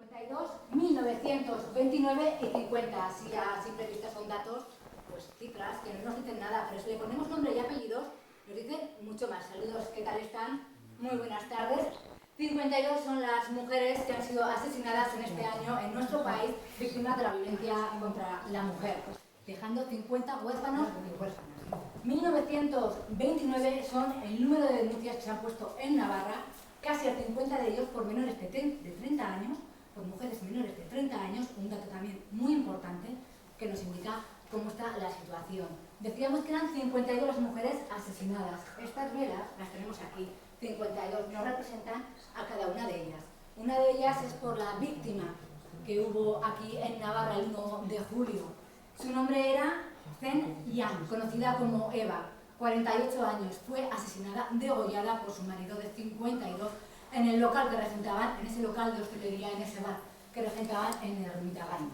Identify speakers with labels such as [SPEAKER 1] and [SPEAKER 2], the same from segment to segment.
[SPEAKER 1] 52, 1929 y 50. Si a simple vista son datos, pues cifras que no nos dicen nada, pero si le ponemos nombre y apellidos, nos dicen mucho más. Saludos, ¿qué tal están? Muy buenas tardes. 52 son las mujeres que han sido asesinadas en este año en nuestro país, víctimas de la violencia contra la mujer, dejando 50 huérfanos y huérfanas. 1929 son el número de denuncias que se han puesto en Navarra, casi el 50 de ellos por menores de 30 años, por mujeres menores de 30 años, un dato también muy importante que nos indica cómo está la situación. Decíamos que eran 52 las mujeres asesinadas. Estas velas las tenemos aquí, 52, nos representan a cada una de ellas. Una de ellas es por la víctima que hubo aquí en Navarra el 1 de julio. Su nombre era Zen Yan, conocida como Eva, 48 años. Fue asesinada, degollada por su marido de 52 en el local que regentaban, en ese local de hostelería, en ese bar que regentaban en el Ermitaño.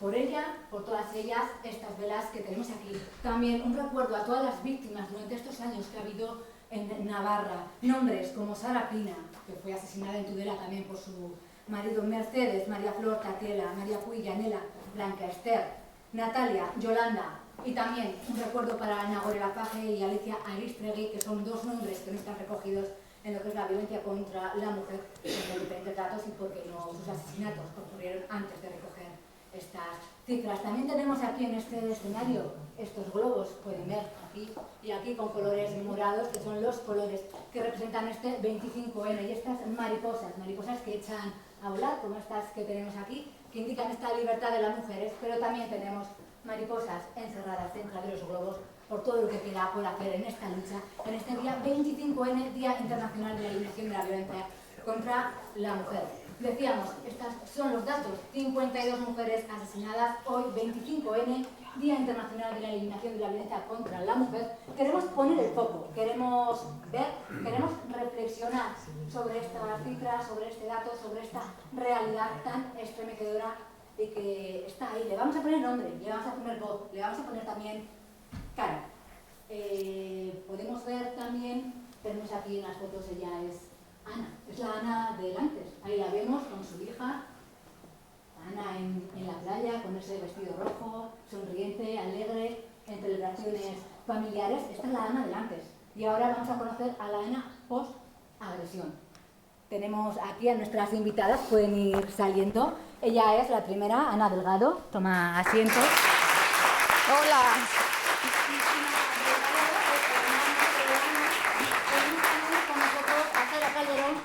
[SPEAKER 1] Por ella, por todas ellas, estas velas que tenemos aquí. También un recuerdo a todas las víctimas durante estos años que ha habido en Navarra. Nombres como Sara Pina, que fue asesinada en Tudela también por su marido, Mercedes, María Flor, Tatiela, María Puy, Yanela, Blanca Esther, Natalia, Yolanda, y también un recuerdo para Ana Gorela Paje y Alicia Aristregui, que son dos nombres que no están recogidos en lo que es la violencia contra la mujer en diferentes datos y porque no, sus asesinatos ocurrieron antes de recoger estas cifras. También tenemos aquí en este escenario estos globos, pueden ver aquí y aquí con colores morados, que son los colores que representan este 25N, y estas mariposas que echan a volar, como estas que tenemos aquí, que indican esta libertad de las mujeres, pero también tenemos mariposas encerradas dentro de los globos por todo lo que queda por hacer en esta lucha, en este día 25N, Día Internacional de la Eliminación de la Violencia contra la Mujer. Decíamos, estos son los datos, 52 mujeres asesinadas, hoy 25N, Día Internacional de la Eliminación de la Violencia contra la Mujer. Queremos poner el foco, queremos ver, queremos reflexionar sobre estas cifras, sobre este dato, sobre esta realidad tan estremecedora y que está ahí. Le vamos a poner nombre, le vamos a poner voz, le vamos a poner también cara. Podemos ver también, tenemos aquí en las fotos, ella es Ana, es la Ana del antes. Ahí la vemos con su hija, Ana en la playa, con ese vestido rojo, sonriente, alegre, en celebraciones familiares. Esta es la Ana del antes. Y ahora vamos a conocer a la Ana post-agresión. Tenemos aquí a nuestras invitadas, pueden ir saliendo. Ella es la primera, Ana Delgado, toma asiento.
[SPEAKER 2] Hola.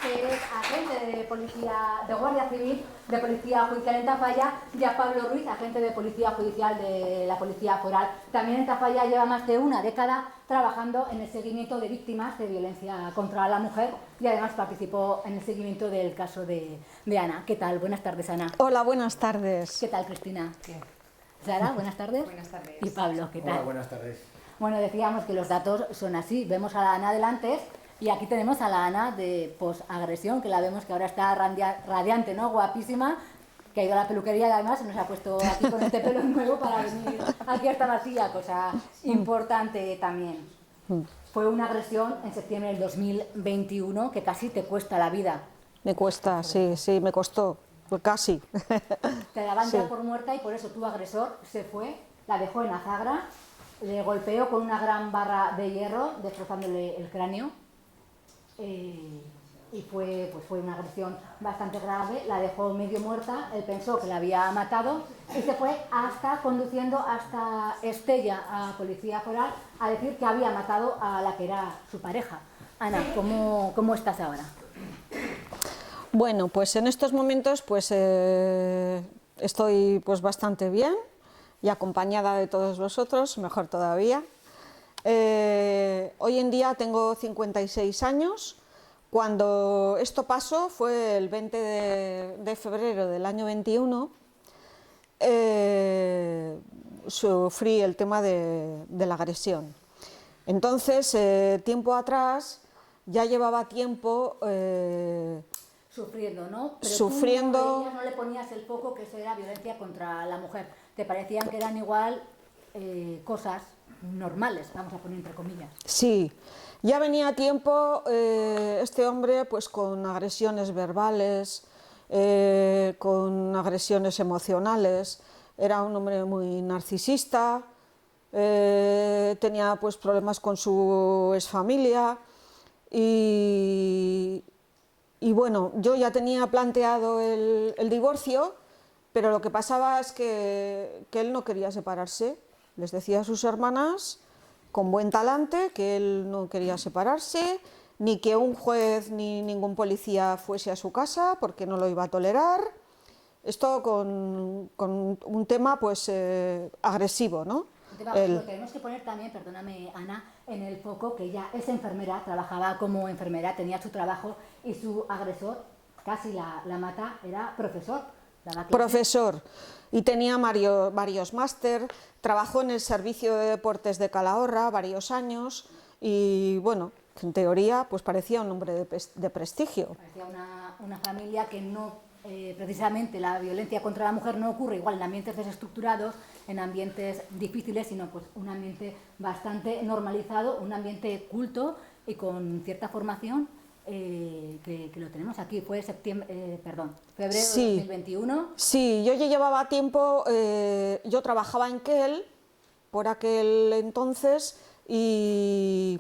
[SPEAKER 1] Que es agente de policía, de Guardia Civil, de Policía Judicial en Tafalla, y a Pablo Ruiz, agente de Policía Judicial de la Policía Foral. También en Tafalla lleva más de una década trabajando en el seguimiento de víctimas de violencia contra la mujer y además participó en el seguimiento del caso de Ana. ¿Qué tal? Buenas tardes, Ana.
[SPEAKER 2] Hola, buenas tardes.
[SPEAKER 1] ¿Qué tal, Cristina? ¿Qué? Sara, buenas tardes.
[SPEAKER 3] Buenas tardes.
[SPEAKER 1] Y Pablo, ¿qué tal?
[SPEAKER 4] Hola, buenas tardes.
[SPEAKER 1] Bueno, decíamos que los datos son así. Vemos a la Ana del antes. Y aquí tenemos a la Ana de posagresión, que la vemos que ahora está radiante, ¿no? Guapísima, que ha ido a la peluquería y además se nos ha puesto aquí con este pelo nuevo para venir aquí a esta vacía, cosa importante también. Fue una agresión en septiembre del 2021 que casi te cuesta la vida.
[SPEAKER 2] Me cuesta, sí, me costó, pues casi.
[SPEAKER 1] Te daban ya por muerta y por eso tu agresor se fue, la dejó en Azagra, le golpeó con una gran barra de hierro, destrozándole el cráneo. Y fue una agresión bastante grave, la dejó medio muerta, él pensó que la había matado y se fue conduciendo hasta Estella, a Policía Foral, a decir que había matado a la que era su pareja. Ana, ¿cómo estás ahora?
[SPEAKER 2] Bueno, pues en estos momentos pues estoy pues bastante bien y acompañada de todos vosotros, mejor todavía. Hoy en día tengo 56 años. Cuando esto pasó fue el 20 de febrero del año 21. Sufrí el tema de la agresión. Entonces, tiempo atrás, ya llevaba tiempo
[SPEAKER 1] sufriendo, ¿no? Pero
[SPEAKER 2] sufriendo.
[SPEAKER 1] Tú no le ponías el foco que eso era violencia contra la mujer. Te parecían que eran igual cosas normales, vamos a poner entre comillas.
[SPEAKER 2] Sí, ya venía tiempo este hombre pues con agresiones verbales, con agresiones emocionales, era un hombre muy narcisista, tenía pues problemas con su exfamilia y bueno, yo ya tenía planteado el divorcio, pero lo que pasaba es que él no quería separarse. Les decía a sus hermanas, con buen talante, que él no quería separarse, ni que un juez ni ningún policía fuese a su casa, porque no lo iba a tolerar. Esto con un tema pues agresivo, ¿no?
[SPEAKER 1] Lo tenemos que poner también, perdóname Ana, en el foco que ella es enfermera, trabajaba como enfermera, tenía su trabajo y su agresor, casi la mata, era profesor.
[SPEAKER 2] Profesor, y tenía varios máster, trabajó en el servicio de deportes de Calahorra varios años y bueno, en teoría pues parecía un hombre de prestigio.
[SPEAKER 1] Parecía una familia que no, precisamente la violencia contra la mujer no ocurre igual en ambientes desestructurados, en ambientes difíciles, sino pues un ambiente bastante normalizado, un ambiente culto y con cierta formación. Que lo tenemos aquí, fue febrero
[SPEAKER 2] sí,
[SPEAKER 1] de 2021.
[SPEAKER 2] Sí, yo ya llevaba tiempo, yo trabajaba en Kehl por aquel entonces y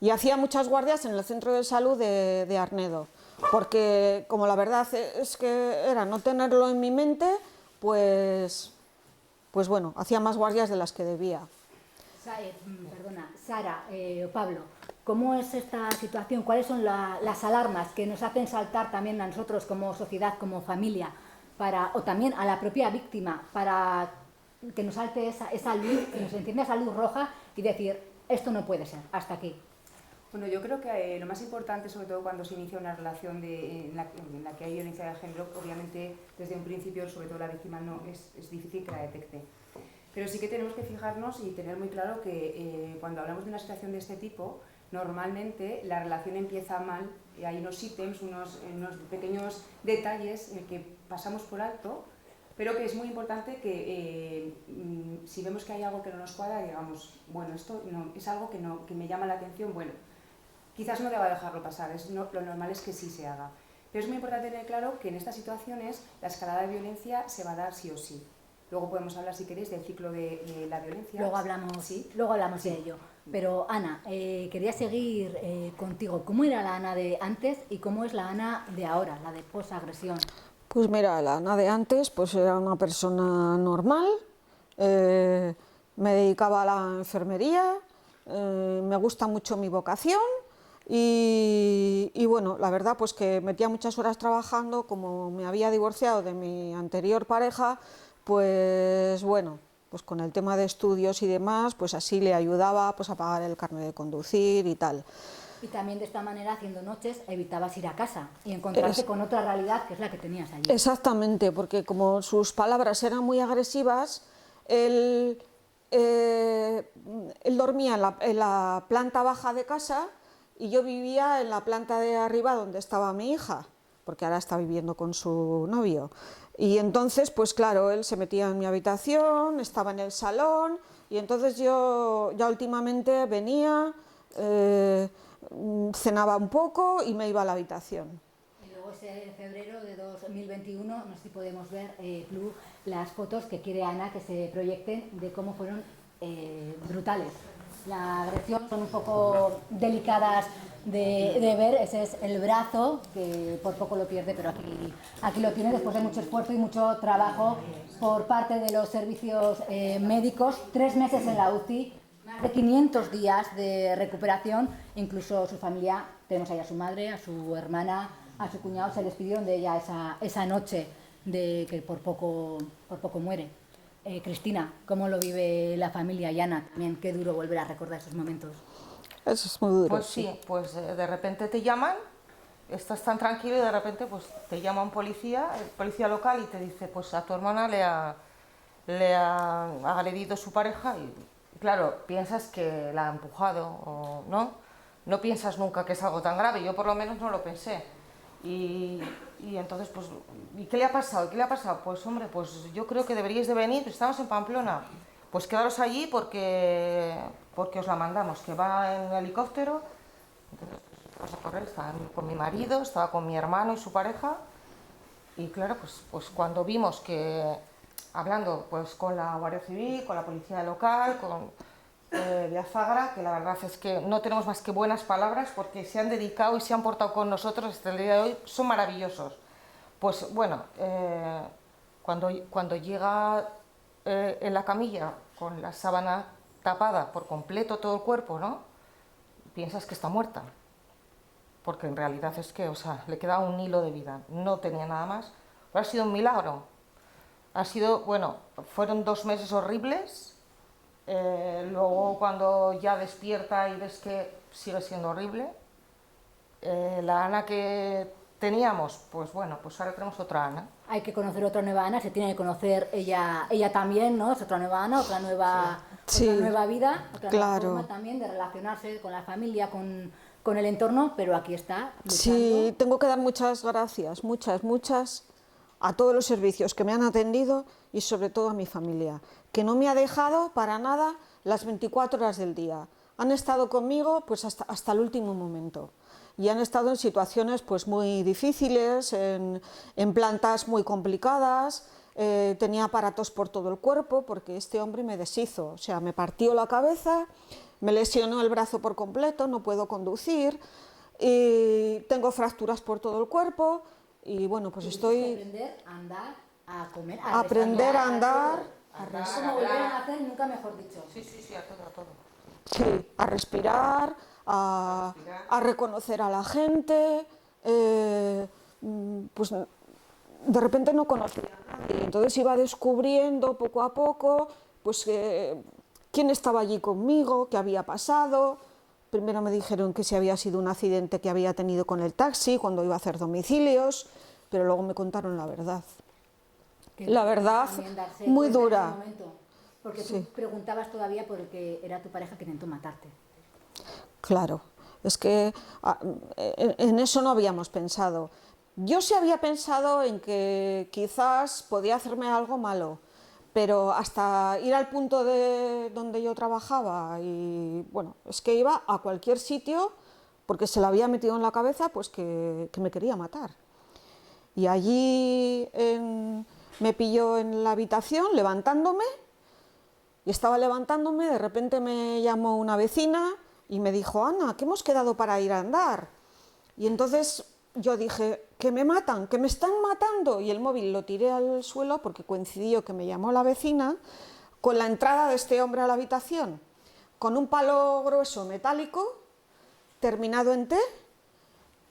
[SPEAKER 2] hacía muchas guardias en el centro de salud de Arnedo, porque como la verdad es que era no tenerlo en mi mente, pues bueno, hacía más guardias de las que debía.
[SPEAKER 1] Perdona, Sara o Pablo, ¿cómo es esta situación? ¿Cuáles son las alarmas que nos hacen saltar también a nosotros como sociedad, como familia, o también a la propia víctima, para que nos salte esa luz, que nos encienda esa luz roja y decir, esto no puede ser, hasta aquí?
[SPEAKER 3] Bueno, yo creo que lo más importante, sobre todo cuando se inicia una relación en la que hay violencia de género, obviamente desde un principio, sobre todo la víctima, no es difícil que la detecte. Pero sí que tenemos que fijarnos y tener muy claro que cuando hablamos de una situación de este tipo, normalmente la relación empieza mal, y hay unos ítems, unos pequeños detalles en que pasamos por alto, pero que es muy importante que si vemos que hay algo que no nos cuadra, digamos, bueno, esto no, es algo que me llama la atención, bueno, quizás no deba dejarlo pasar, lo normal es que sí se haga. Pero es muy importante tener claro que en estas situaciones la escalada de violencia se va a dar sí o sí. Luego podemos hablar, si queréis, del ciclo de la violencia.
[SPEAKER 1] Luego hablamos, ¿sí? Luego hablamos de ello. Pero Ana, quería seguir contigo. ¿Cómo era la Ana de antes y cómo es la Ana de ahora, la de posagresión?
[SPEAKER 2] Pues mira, la Ana de antes pues era una persona normal, me dedicaba a la enfermería, me gusta mucho mi vocación y bueno, la verdad pues que metía muchas horas trabajando, como me había divorciado de mi anterior pareja, pues bueno, pues con el tema de estudios y demás, pues así le ayudaba pues a pagar el carnet de conducir y tal.
[SPEAKER 1] Y también de esta manera, haciendo noches, evitabas ir a casa y encontrarte con otra realidad que es la que tenías allí.
[SPEAKER 2] Exactamente, porque como sus palabras eran muy agresivas, él dormía en la planta baja de casa y yo vivía en la planta de arriba donde estaba mi hija, porque ahora está viviendo con su novio. Y entonces, pues claro, él se metía en mi habitación, estaba en el salón y entonces yo ya últimamente venía, cenaba un poco y me iba a la habitación.
[SPEAKER 1] Y luego ese febrero de 2021, no sé si podemos ver, Plu, las fotos que quiere Ana que se proyecten de cómo fueron brutales. La agresión son un poco delicadas de ver, ese es el brazo, que por poco lo pierde, pero aquí lo tiene después de mucho esfuerzo y mucho trabajo por parte de los servicios médicos, 3 meses en la UCI, más de 500 días de recuperación, incluso su familia, tenemos ahí a su madre, a su hermana, a su cuñado, se despidieron de ella esa noche de que por poco muere. Cristina, ¿cómo lo vive la familia? Y Ana, también, qué duro volver a recordar esos momentos.
[SPEAKER 2] Eso es muy duro.
[SPEAKER 4] Pues sí, pues de repente te llaman, estás tan tranquilo y de repente pues te llama un policía, el policía local, y te dice, pues a tu hermana le ha agredido su pareja, y claro, piensas que la ha empujado o no piensas nunca que es algo tan grave, yo por lo menos no lo pensé. Y entonces, pues, ¿y qué le ha pasado? ¿Qué le ha pasado? Pues hombre, pues yo creo que deberíais de venir, estamos en Pamplona, pues quedaros allí porque os la mandamos, que va en helicóptero. Entonces, pues, vamos a correr, estaba con mi marido, estaba con mi hermano y su pareja, Y claro, pues cuando vimos que, hablando pues con la Guardia Civil, con la Policía Local, con de Azagra, que la verdad es que no tenemos más que buenas palabras porque se han dedicado y se han portado con nosotros hasta el día de hoy, son maravillosos. Pues bueno, cuando llega en la camilla con la sábana tapada por completo todo el cuerpo, ¿no? Piensas que está muerta, porque en realidad es que, o sea, le quedaba un hilo de vida, no tenía nada más. Pero ha sido un milagro. Ha sido, bueno, fueron 2 meses horribles. Luego cuando ya despierta y ves que sigue siendo horrible, la Ana que teníamos, pues bueno, pues ahora tenemos otra Ana.
[SPEAKER 1] Hay que conocer otra nueva Ana, se tiene que conocer ella también, ¿no? Es otra nueva Ana, otra nueva,
[SPEAKER 2] Sí.
[SPEAKER 1] otra nueva vida, otra
[SPEAKER 2] Claro.
[SPEAKER 1] nueva forma también de relacionarse con la familia, con el entorno, pero aquí está luchando.
[SPEAKER 2] Sí, tengo que dar muchas gracias, muchas, a todos los servicios que me han atendido y sobre todo a mi familia, que no me ha dejado para nada las 24 horas del día. Han estado conmigo pues hasta el último momento y han estado en situaciones pues muy difíciles, en plantas muy complicadas. Tenía aparatos por todo el cuerpo porque este hombre me deshizo, o sea, me partió la cabeza, me lesionó el brazo por completo, no puedo conducir, y tengo fracturas por todo el cuerpo y bueno, pues
[SPEAKER 1] Tuviste que
[SPEAKER 2] estoy...
[SPEAKER 1] aprender a andar, a comer, a
[SPEAKER 2] Aprender a andar,
[SPEAKER 1] Es como volver a nacer, nunca mejor dicho.
[SPEAKER 4] Sí, a todo.
[SPEAKER 2] sí, a respirar, a reconocer a la gente, pues de repente no conocía a nadie, entonces iba descubriendo poco a poco pues quién estaba allí conmigo, qué había pasado. Primero me dijeron que si había sido un accidente que había tenido con el taxi cuando iba a hacer domicilios, pero luego me contaron la verdad.
[SPEAKER 1] Que
[SPEAKER 2] La verdad,
[SPEAKER 1] también darse
[SPEAKER 2] muy
[SPEAKER 1] cuenta en
[SPEAKER 2] dura.
[SPEAKER 1] ese momento, porque
[SPEAKER 2] Sí.
[SPEAKER 1] tú preguntabas todavía por el que era tu pareja que intentó matarte.
[SPEAKER 2] Claro, es que en eso no habíamos pensado. Yo sí había pensado en que quizás podía hacerme algo malo, pero hasta ir al punto de donde yo trabajaba y bueno, es que iba a cualquier sitio porque se le había metido en la cabeza pues que me quería matar. Y allí me pilló en la habitación levantándome y estaba levantándome, de repente me llamó una vecina y me dijo: Ana, que hemos quedado para ir a andar. Y entonces yo dije: que me matan, que me están matando. Y el móvil lo tiré al suelo porque coincidió que me llamó la vecina con la entrada de este hombre a la habitación, con un palo grueso metálico terminado en T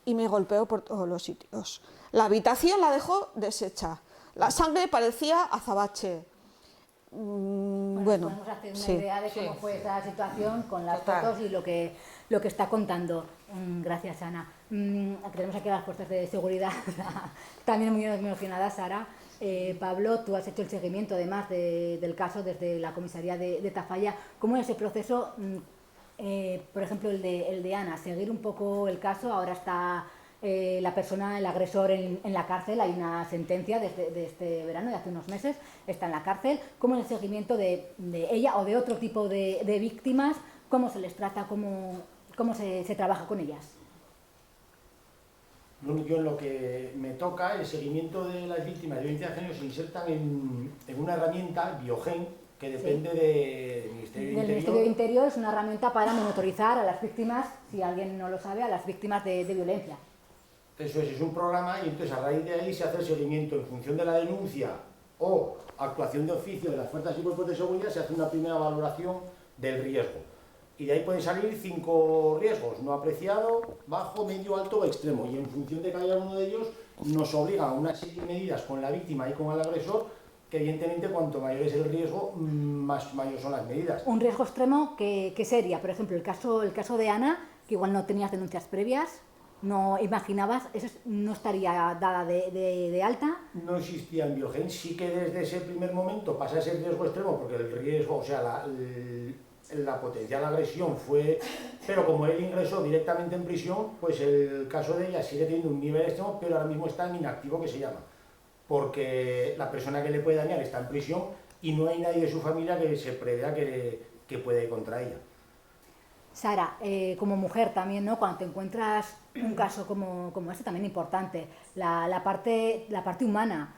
[SPEAKER 2] y me golpeó por todos los sitios. La habitación la dejó deshecha, la sangre parecía azabache. Bueno,
[SPEAKER 1] Podemos hacer una
[SPEAKER 2] sí.
[SPEAKER 1] idea de cómo fue esa situación con las
[SPEAKER 4] Total.
[SPEAKER 1] fotos y lo que está contando. Gracias, Ana. Tenemos aquí las fuerzas de seguridad también muy emocionadas, Sara. Pablo, tú has hecho el seguimiento además del caso desde la comisaría de Tafalla. ¿Cómo es ese proceso? Por ejemplo, el de Ana, seguir un poco el caso. Ahora está la persona, el agresor en la cárcel, hay una sentencia de este verano, de hace unos meses, está en la cárcel. ¿Cómo es el seguimiento de ella o de otro tipo de víctimas? ¿Cómo se les trata? ¿Cómo se trabaja con ellas?
[SPEAKER 5] Bueno, yo en lo que me toca, el seguimiento de las víctimas de violencia de género se insertan en una herramienta, Biogen, que depende del Ministerio
[SPEAKER 1] Del
[SPEAKER 5] del
[SPEAKER 1] Ministerio de
[SPEAKER 5] Interior.
[SPEAKER 1] Interior es una herramienta para monitorizar a las víctimas, si alguien no lo sabe, a las víctimas de violencia.
[SPEAKER 5] Eso es un programa y entonces a raíz de ahí se hace el seguimiento en función de la denuncia o actuación de oficio de las fuerzas y cuerpos de seguridad, se hace una primera valoración del riesgo. Y de ahí pueden salir 5 riesgos: no apreciado, bajo, medio, alto o extremo. Y en función de cada uno de ellos nos obliga a una serie de medidas con la víctima y con el agresor, que evidentemente cuanto mayor es el riesgo, más mayores son las medidas.
[SPEAKER 1] Un riesgo extremo que sería, por ejemplo, el caso de Ana, que igual no tenías denuncias previas, no imaginabas, eso no estaría dada de alta.
[SPEAKER 5] No existía en Biogen, sí que desde ese primer momento pasa a ser riesgo extremo, porque el riesgo, o sea, la potencial agresión fue, pero como él ingresó directamente en prisión, pues el caso de ella sigue teniendo un nivel extremo, pero ahora mismo está en inactivo, que se llama, porque la persona que le puede dañar está en prisión y no hay nadie de su familia que se prevea que puede ir contra ella.
[SPEAKER 1] Sara, como mujer también, ¿no? Cuando te encuentras un caso como este, también importante, la parte humana,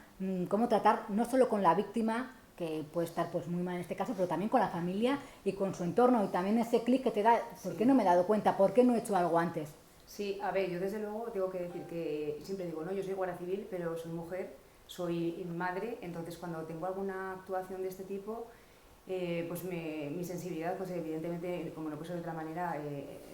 [SPEAKER 1] cómo tratar no solo con la víctima, que puede estar pues muy mal en este caso, pero también con la familia y con su entorno, y también ese clic que te da, ¿por qué no me he dado cuenta? ¿Por qué no he hecho algo antes?
[SPEAKER 3] Sí, a ver, yo desde luego tengo que decir que siempre digo, no, yo soy guardia civil, pero soy mujer, soy madre, entonces cuando tengo alguna actuación de este tipo, pues mi sensibilidad, pues evidentemente, como no puede ser de otra manera,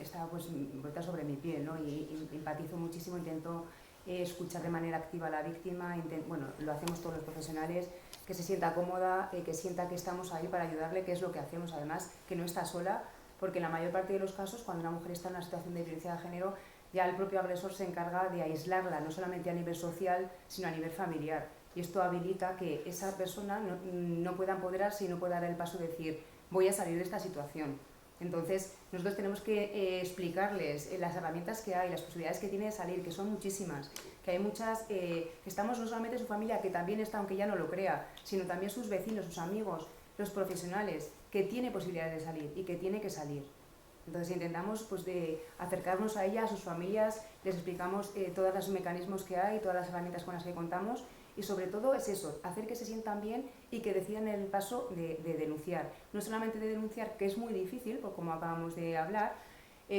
[SPEAKER 3] está pues vuelta sobre mi piel, ¿no? Y empatizo muchísimo, intento escuchar de manera activa a la víctima, bueno, lo hacemos todos los profesionales, que se sienta cómoda, que sienta que estamos ahí para ayudarle, que es lo que hacemos, además, que no está sola, porque en la mayor parte de los casos, cuando una mujer está en una situación de violencia de género, ya el propio agresor se encarga de aislarla, no solamente a nivel social, sino a nivel familiar. Y esto habilita que esa persona no pueda empoderarse y no pueda dar el paso de decir, voy a salir de esta situación. Entonces, nosotros tenemos que explicarles las herramientas que hay, las posibilidades que tiene de salir, que son muchísimas, que hay muchas, que estamos no solamente su familia, que también está, aunque ya no lo crea, sino también sus vecinos, sus amigos, los profesionales, que tiene posibilidades de salir y que tiene que salir. Entonces intentamos pues, de acercarnos a ella, a sus familias, les explicamos todos los mecanismos que hay, todas las herramientas con las que contamos, y sobre todo es eso, hacer que se sientan bien y que decidan el paso de denunciar. No solamente de denunciar, que es muy difícil, pues, como acabamos de hablar,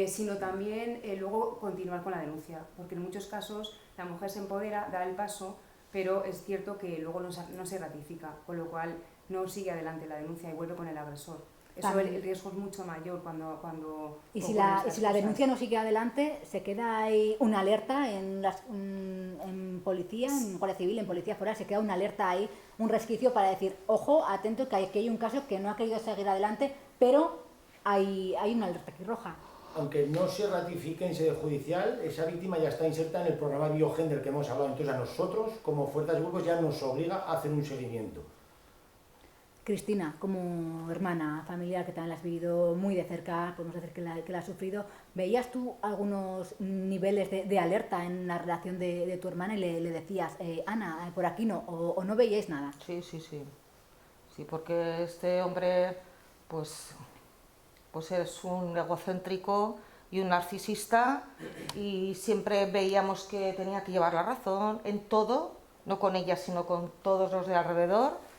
[SPEAKER 3] sino también luego continuar con la denuncia, porque en muchos casos la mujer se empodera, da el paso, pero es cierto que luego no se ratifica, con lo cual no sigue adelante la denuncia y vuelve con el agresor. Eso el riesgo es mucho mayor cuando
[SPEAKER 1] y si la denuncia no sigue adelante, se queda ahí una alerta en policía, en Guardia Civil, en Policía Foral, se queda una alerta ahí, un resquicio para decir, ojo, atento, que aquí hay un caso que no ha querido seguir adelante, pero hay una alerta aquí roja.
[SPEAKER 5] Aunque no se ratifique en sede judicial, esa víctima ya está inserta en el programa Biogender que hemos hablado. Entonces a nosotros, como fuerzas y grupos, ya nos obliga a hacer un seguimiento.
[SPEAKER 1] Cristina, como hermana familiar que también la has vivido muy de cerca, podemos decir que la has sufrido, ¿veías tú algunos niveles de alerta en la relación de tu hermana y le decías, Ana, por aquí no, o no veíais nada?
[SPEAKER 4] Sí, sí, sí. Sí, porque este hombre, pues es un egocéntrico y un narcisista, y siempre veíamos que tenía que llevar la razón en todo, no con ella, sino con todos los de alrededor.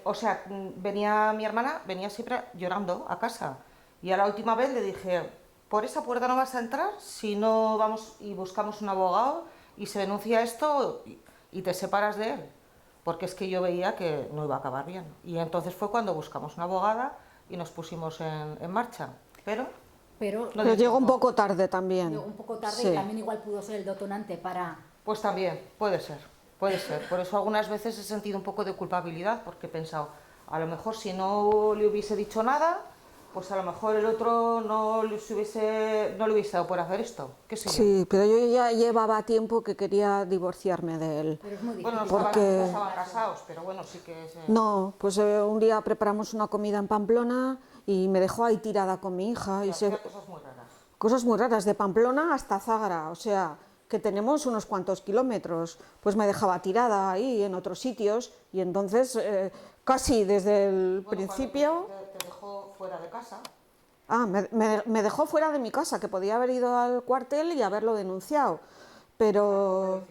[SPEAKER 4] O sea, venía mi hermana, venía siempre llorando a casa, y a la última vez le dije, por esa puerta no vas a entrar si no vamos y buscamos un abogado y se denuncia esto y te separas de él, porque es que yo veía que no iba a acabar bien. Y entonces fue cuando buscamos una abogada y nos pusimos en marcha, pero
[SPEAKER 2] llegó un poco tarde también.
[SPEAKER 1] Llegó un poco tarde,
[SPEAKER 2] sí.
[SPEAKER 1] Y también igual pudo ser el detonante para...
[SPEAKER 4] Pues también, puede ser. Por eso algunas veces he sentido un poco de culpabilidad, porque he pensado, a lo mejor si no le hubiese dicho nada, pues a lo mejor el otro no le hubiese dado por hacer esto. ¿Qué sé yo?
[SPEAKER 2] Sí, pero yo ya llevaba tiempo que quería divorciarme de él.
[SPEAKER 1] Pero es muy difícil.
[SPEAKER 4] Bueno,
[SPEAKER 2] porque...
[SPEAKER 4] no estaban casados, pero bueno, sí que...
[SPEAKER 2] No, pues un día preparamos una comida en Pamplona y me dejó ahí tirada con mi hija.
[SPEAKER 4] Cosas muy raras.
[SPEAKER 2] Cosas muy raras, de Pamplona hasta Zágara, o sea, que tenemos unos cuantos kilómetros. Pues me dejaba tirada ahí en otros sitios, y entonces casi desde el principio...
[SPEAKER 4] Te dejó fuera de casa.
[SPEAKER 2] Ah, me dejó fuera de mi casa, que podía haber ido al cuartel y haberlo denunciado, pero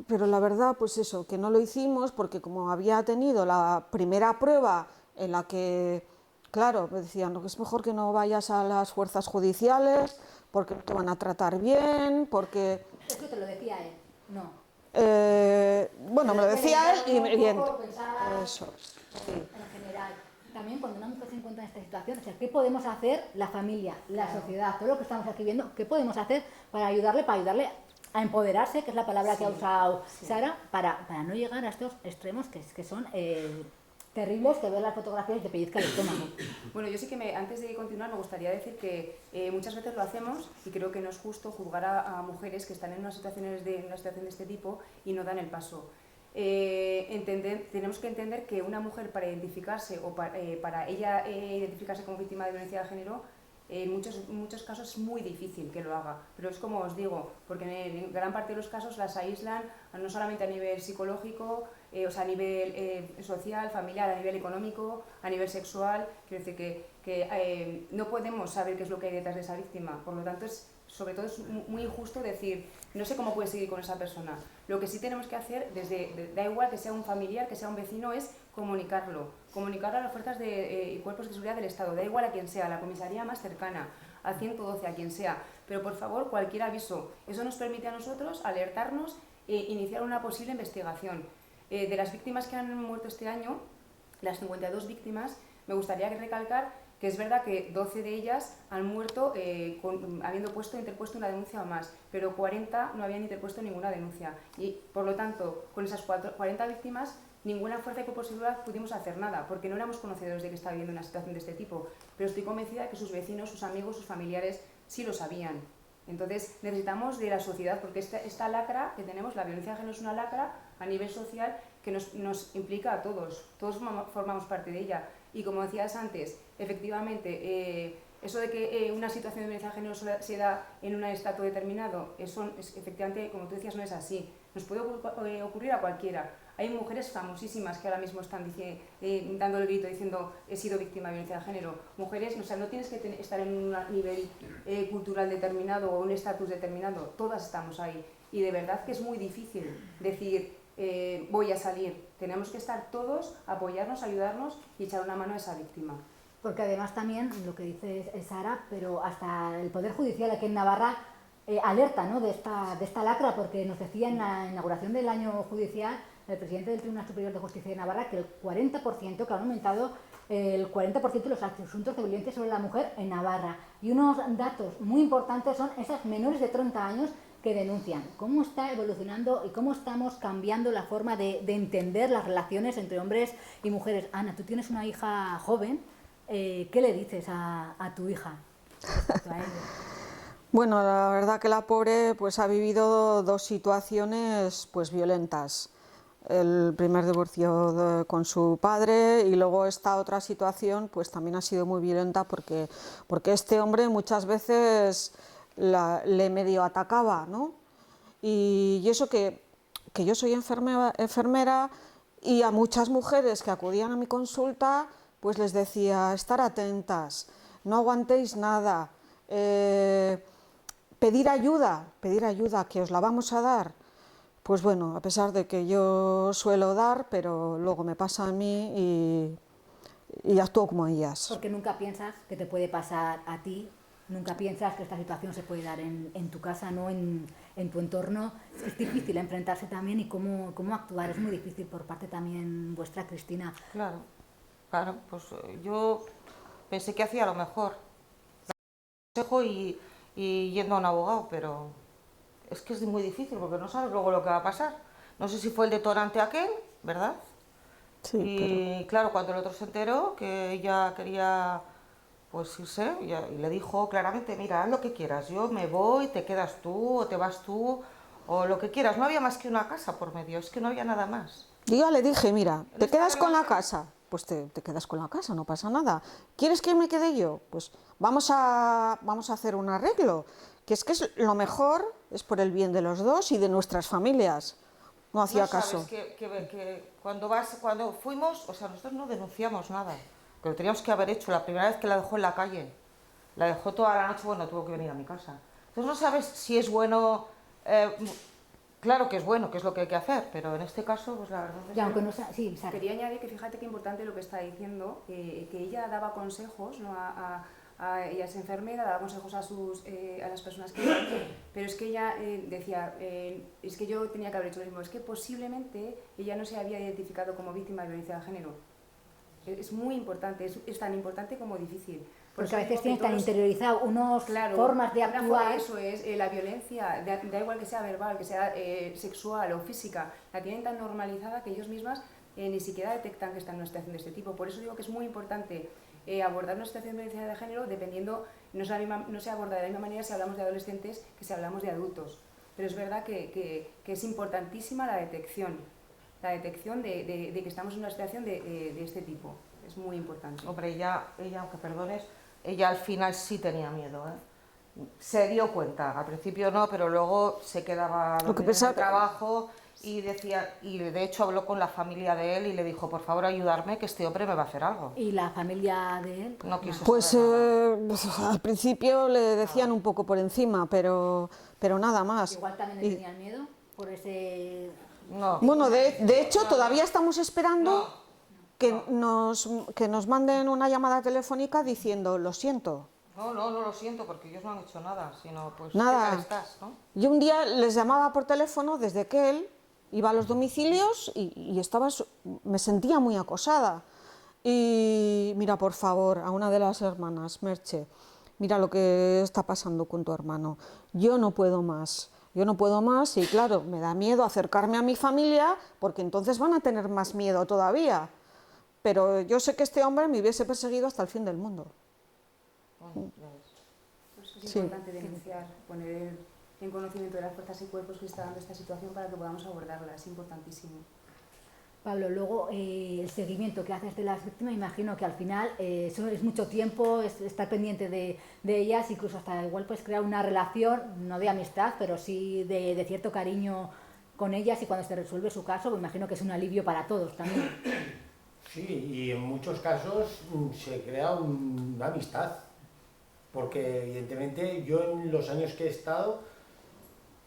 [SPEAKER 2] la verdad, pues eso, que no lo hicimos, porque como había tenido la primera prueba en la que, claro, me decían, no, que es mejor que no vayas a las fuerzas judiciales, porque no te van a tratar bien, porque...
[SPEAKER 1] Eso te lo decía él, no.
[SPEAKER 2] Bueno, me lo decía él y bien.
[SPEAKER 1] Eso. En general. También cuando una mujer se encuentra en esta situación, o sea, ¿qué podemos hacer la familia, la sociedad, todo lo que estamos aquí viendo, qué podemos hacer para ayudarle a empoderarse, que es la palabra que ha usado Sara, para no llegar a estos extremos que son terribles, que ver las fotografías y te pellizca el estómago?
[SPEAKER 3] Bueno, yo sí que antes de continuar me gustaría decir que muchas veces lo hacemos y creo que no es justo juzgar a mujeres que están en una situación de este tipo y no dan el paso. Tenemos que entender que una mujer, para identificarse o para ella identificarse como víctima de violencia de género, En muchos casos es muy difícil que lo haga, pero es como os digo, porque en gran parte de los casos las aíslan no solamente a nivel psicológico, o sea, a nivel social, familiar, a nivel económico, a nivel sexual. Quiero decir que no podemos saber qué es lo que hay detrás de esa víctima, por lo tanto sobre todo es muy injusto decir, no sé cómo puedes seguir con esa persona. Lo que sí tenemos que hacer, da igual que sea un familiar, que sea un vecino, es comunicarlo a las fuerzas y cuerpos de seguridad del Estado, da igual a quien sea, a la comisaría más cercana, al 112, a quien sea, pero por favor cualquier aviso. Eso nos permite a nosotros alertarnos e iniciar una posible investigación. De las víctimas que han muerto este año, las 52 víctimas, me gustaría recalcar que es verdad que 12 de ellas han muerto habiendo interpuesto una denuncia o más, pero 40 no habían interpuesto ninguna denuncia. Y por lo tanto, con esas 40 víctimas, ninguna fuerza de cuerpo de seguridad pudimos hacer nada, porque no éramos conocedores de que estaba viviendo una situación de este tipo. Pero estoy convencida de que sus vecinos, sus amigos, sus familiares sí lo sabían. Entonces necesitamos de la sociedad, porque esta lacra que tenemos, la violencia de género, es una lacra a nivel social que nos implica a todos formamos parte de ella. Y como decías antes, efectivamente, eso de que una situación de violencia de género se da en un estatus determinado, efectivamente, como tú decías, no es así. Nos puede ocurrir a cualquiera. Hay mujeres famosísimas que ahora mismo están dando el grito diciendo he sido víctima de violencia de género. Mujeres, o sea, no tienes que estar en un nivel cultural determinado o un estatus determinado, todas estamos ahí. Y de verdad que es muy difícil decir voy a salir. Tenemos que estar todos, apoyarnos, ayudarnos y echar una mano a esa víctima.
[SPEAKER 1] Porque además también, lo que dice Sara, pero hasta el Poder Judicial aquí en Navarra alerta, ¿no?, de esta lacra, porque nos decía en la inauguración del año judicial el presidente del Tribunal Superior de Justicia de Navarra que el 40%, que han aumentado el 40% de los asuntos de violencia sobre la mujer en Navarra. Y unos datos muy importantes son esas menores de 30 años que denuncian. ¿Cómo está evolucionando y cómo estamos cambiando la forma de entender las relaciones entre hombres y mujeres? Ana, tú tienes una hija joven, ¿qué le dices a tu hija respecto a ello?
[SPEAKER 2] Bueno, la verdad que la pobre pues ha vivido dos situaciones pues violentas. El primer divorcio con su padre y luego esta otra situación pues también ha sido muy violenta porque este hombre muchas veces le medio atacaba, ¿no? Y eso que yo soy enfermera y a muchas mujeres que acudían a mi consulta pues les decía estar atentas, no aguantéis nada, pedir ayuda, que os la vamos a dar. Pues bueno, a pesar de que yo suelo dar, pero luego me pasa a mí y actúo como ellas.
[SPEAKER 1] Porque nunca piensas que te puede pasar a ti, nunca piensas que esta situación se puede dar en tu casa, no en tu entorno. Es difícil enfrentarse también y cómo actuar, es muy difícil por parte también vuestra, Cristina.
[SPEAKER 4] Claro, pues yo pensé que hacía lo mejor, consejo y yendo a un abogado, pero es que es muy difícil porque no sabes luego lo que va a pasar. No sé si fue el detonante aquel, ¿verdad?
[SPEAKER 2] Sí,
[SPEAKER 4] y claro, cuando el otro se enteró que ella quería pues irse, y le dijo claramente, mira, haz lo que quieras, yo me voy, te quedas tú o te vas tú o lo que quieras. No había más que una casa por medio, es que no había nada más.
[SPEAKER 2] Yo ya le dije, mira, ¿te quedas con la casa? Pues te quedas con la casa, no pasa nada. ¿Quieres que me quede yo? Pues vamos a hacer un arreglo, que es lo mejor, es por el bien de los dos y de nuestras familias. No hacía caso.
[SPEAKER 4] Sabes que cuando fuimos, o sea, nosotros no denunciamos nada, que lo teníamos que haber hecho la primera vez que la dejó en la calle. La dejó toda la noche, bueno, tuvo que venir a mi casa. Entonces no sabes si es bueno. Claro que es bueno, que es lo que hay que hacer, pero en este caso, pues la verdad es que...
[SPEAKER 1] Aunque no sea, sí,
[SPEAKER 3] quería añadir que fíjate qué importante lo que está diciendo, que ella daba consejos, ¿no? Ella es enfermera, daba consejos a las personas que iban, pero es que ella decía, es que yo tenía que haber hecho lo mismo, es que posiblemente ella no se había identificado como víctima de violencia de género. Es muy importante, es tan importante como difícil.
[SPEAKER 1] Porque a veces tienes tan interiorizado unas formas de actuar.
[SPEAKER 3] Eso es, la violencia, da igual que sea verbal, que sea sexual o física, la tienen tan normalizada que ellos mismas ni siquiera detectan que están en una situación de este tipo. Por eso digo que es muy importante abordar una situación de violencia de género dependiendo, no se aborda de la misma manera si hablamos de adolescentes que si hablamos de adultos. Pero es verdad que es importantísima la detección de que estamos en una situación de este tipo. Es muy importante.
[SPEAKER 4] Hombre, ella, aunque perdones, ella al final sí tenía miedo, ¿eh? Se dio cuenta, al principio no, pero luego se quedaba
[SPEAKER 2] Lo que
[SPEAKER 4] dormida en el
[SPEAKER 2] pasa-
[SPEAKER 4] trabajo y decía, y de hecho habló con la familia de él y le dijo, por favor ayudarme, que este hombre me va a hacer algo.
[SPEAKER 1] ¿Y la familia de él?
[SPEAKER 4] No quiso
[SPEAKER 2] Pues
[SPEAKER 4] saber nada.
[SPEAKER 2] al principio le decían un poco por encima, pero nada más.
[SPEAKER 1] Igual también le tenían miedo por ese...
[SPEAKER 4] No.
[SPEAKER 2] Bueno, de hecho, todavía estamos esperando
[SPEAKER 4] No.
[SPEAKER 2] que nos manden una llamada telefónica diciendo, lo siento.
[SPEAKER 4] No lo siento, porque ellos no han hecho nada, sino pues,
[SPEAKER 2] Nada.
[SPEAKER 4] ¿qué tal estás, no?
[SPEAKER 2] Yo un día les llamaba por teléfono desde que él iba a los domicilios y me sentía muy acosada. Y mira, por favor, a una de las hermanas, Merche, mira lo que está pasando con tu hermano. Yo no puedo más y claro, me da miedo acercarme a mi familia porque entonces van a tener más miedo todavía. Pero yo sé que este hombre me hubiese perseguido hasta el fin del mundo.
[SPEAKER 4] Bueno, ya ves.
[SPEAKER 3] Pues es
[SPEAKER 2] Sí.
[SPEAKER 3] importante denunciar, poner en conocimiento de las fuerzas y cuerpos que está dando esta situación para que podamos abordarla, es importantísimo.
[SPEAKER 1] Pablo, luego el seguimiento que haces de las víctimas, imagino que al final eso es mucho tiempo, estar pendiente de ellas, incluso hasta igual puedes crear una relación, no de amistad, pero sí de cierto cariño con ellas y cuando se resuelve su caso, pues imagino que es un alivio para todos también.
[SPEAKER 5] Sí, y en muchos casos se crea una amistad, porque evidentemente yo en los años que he estado,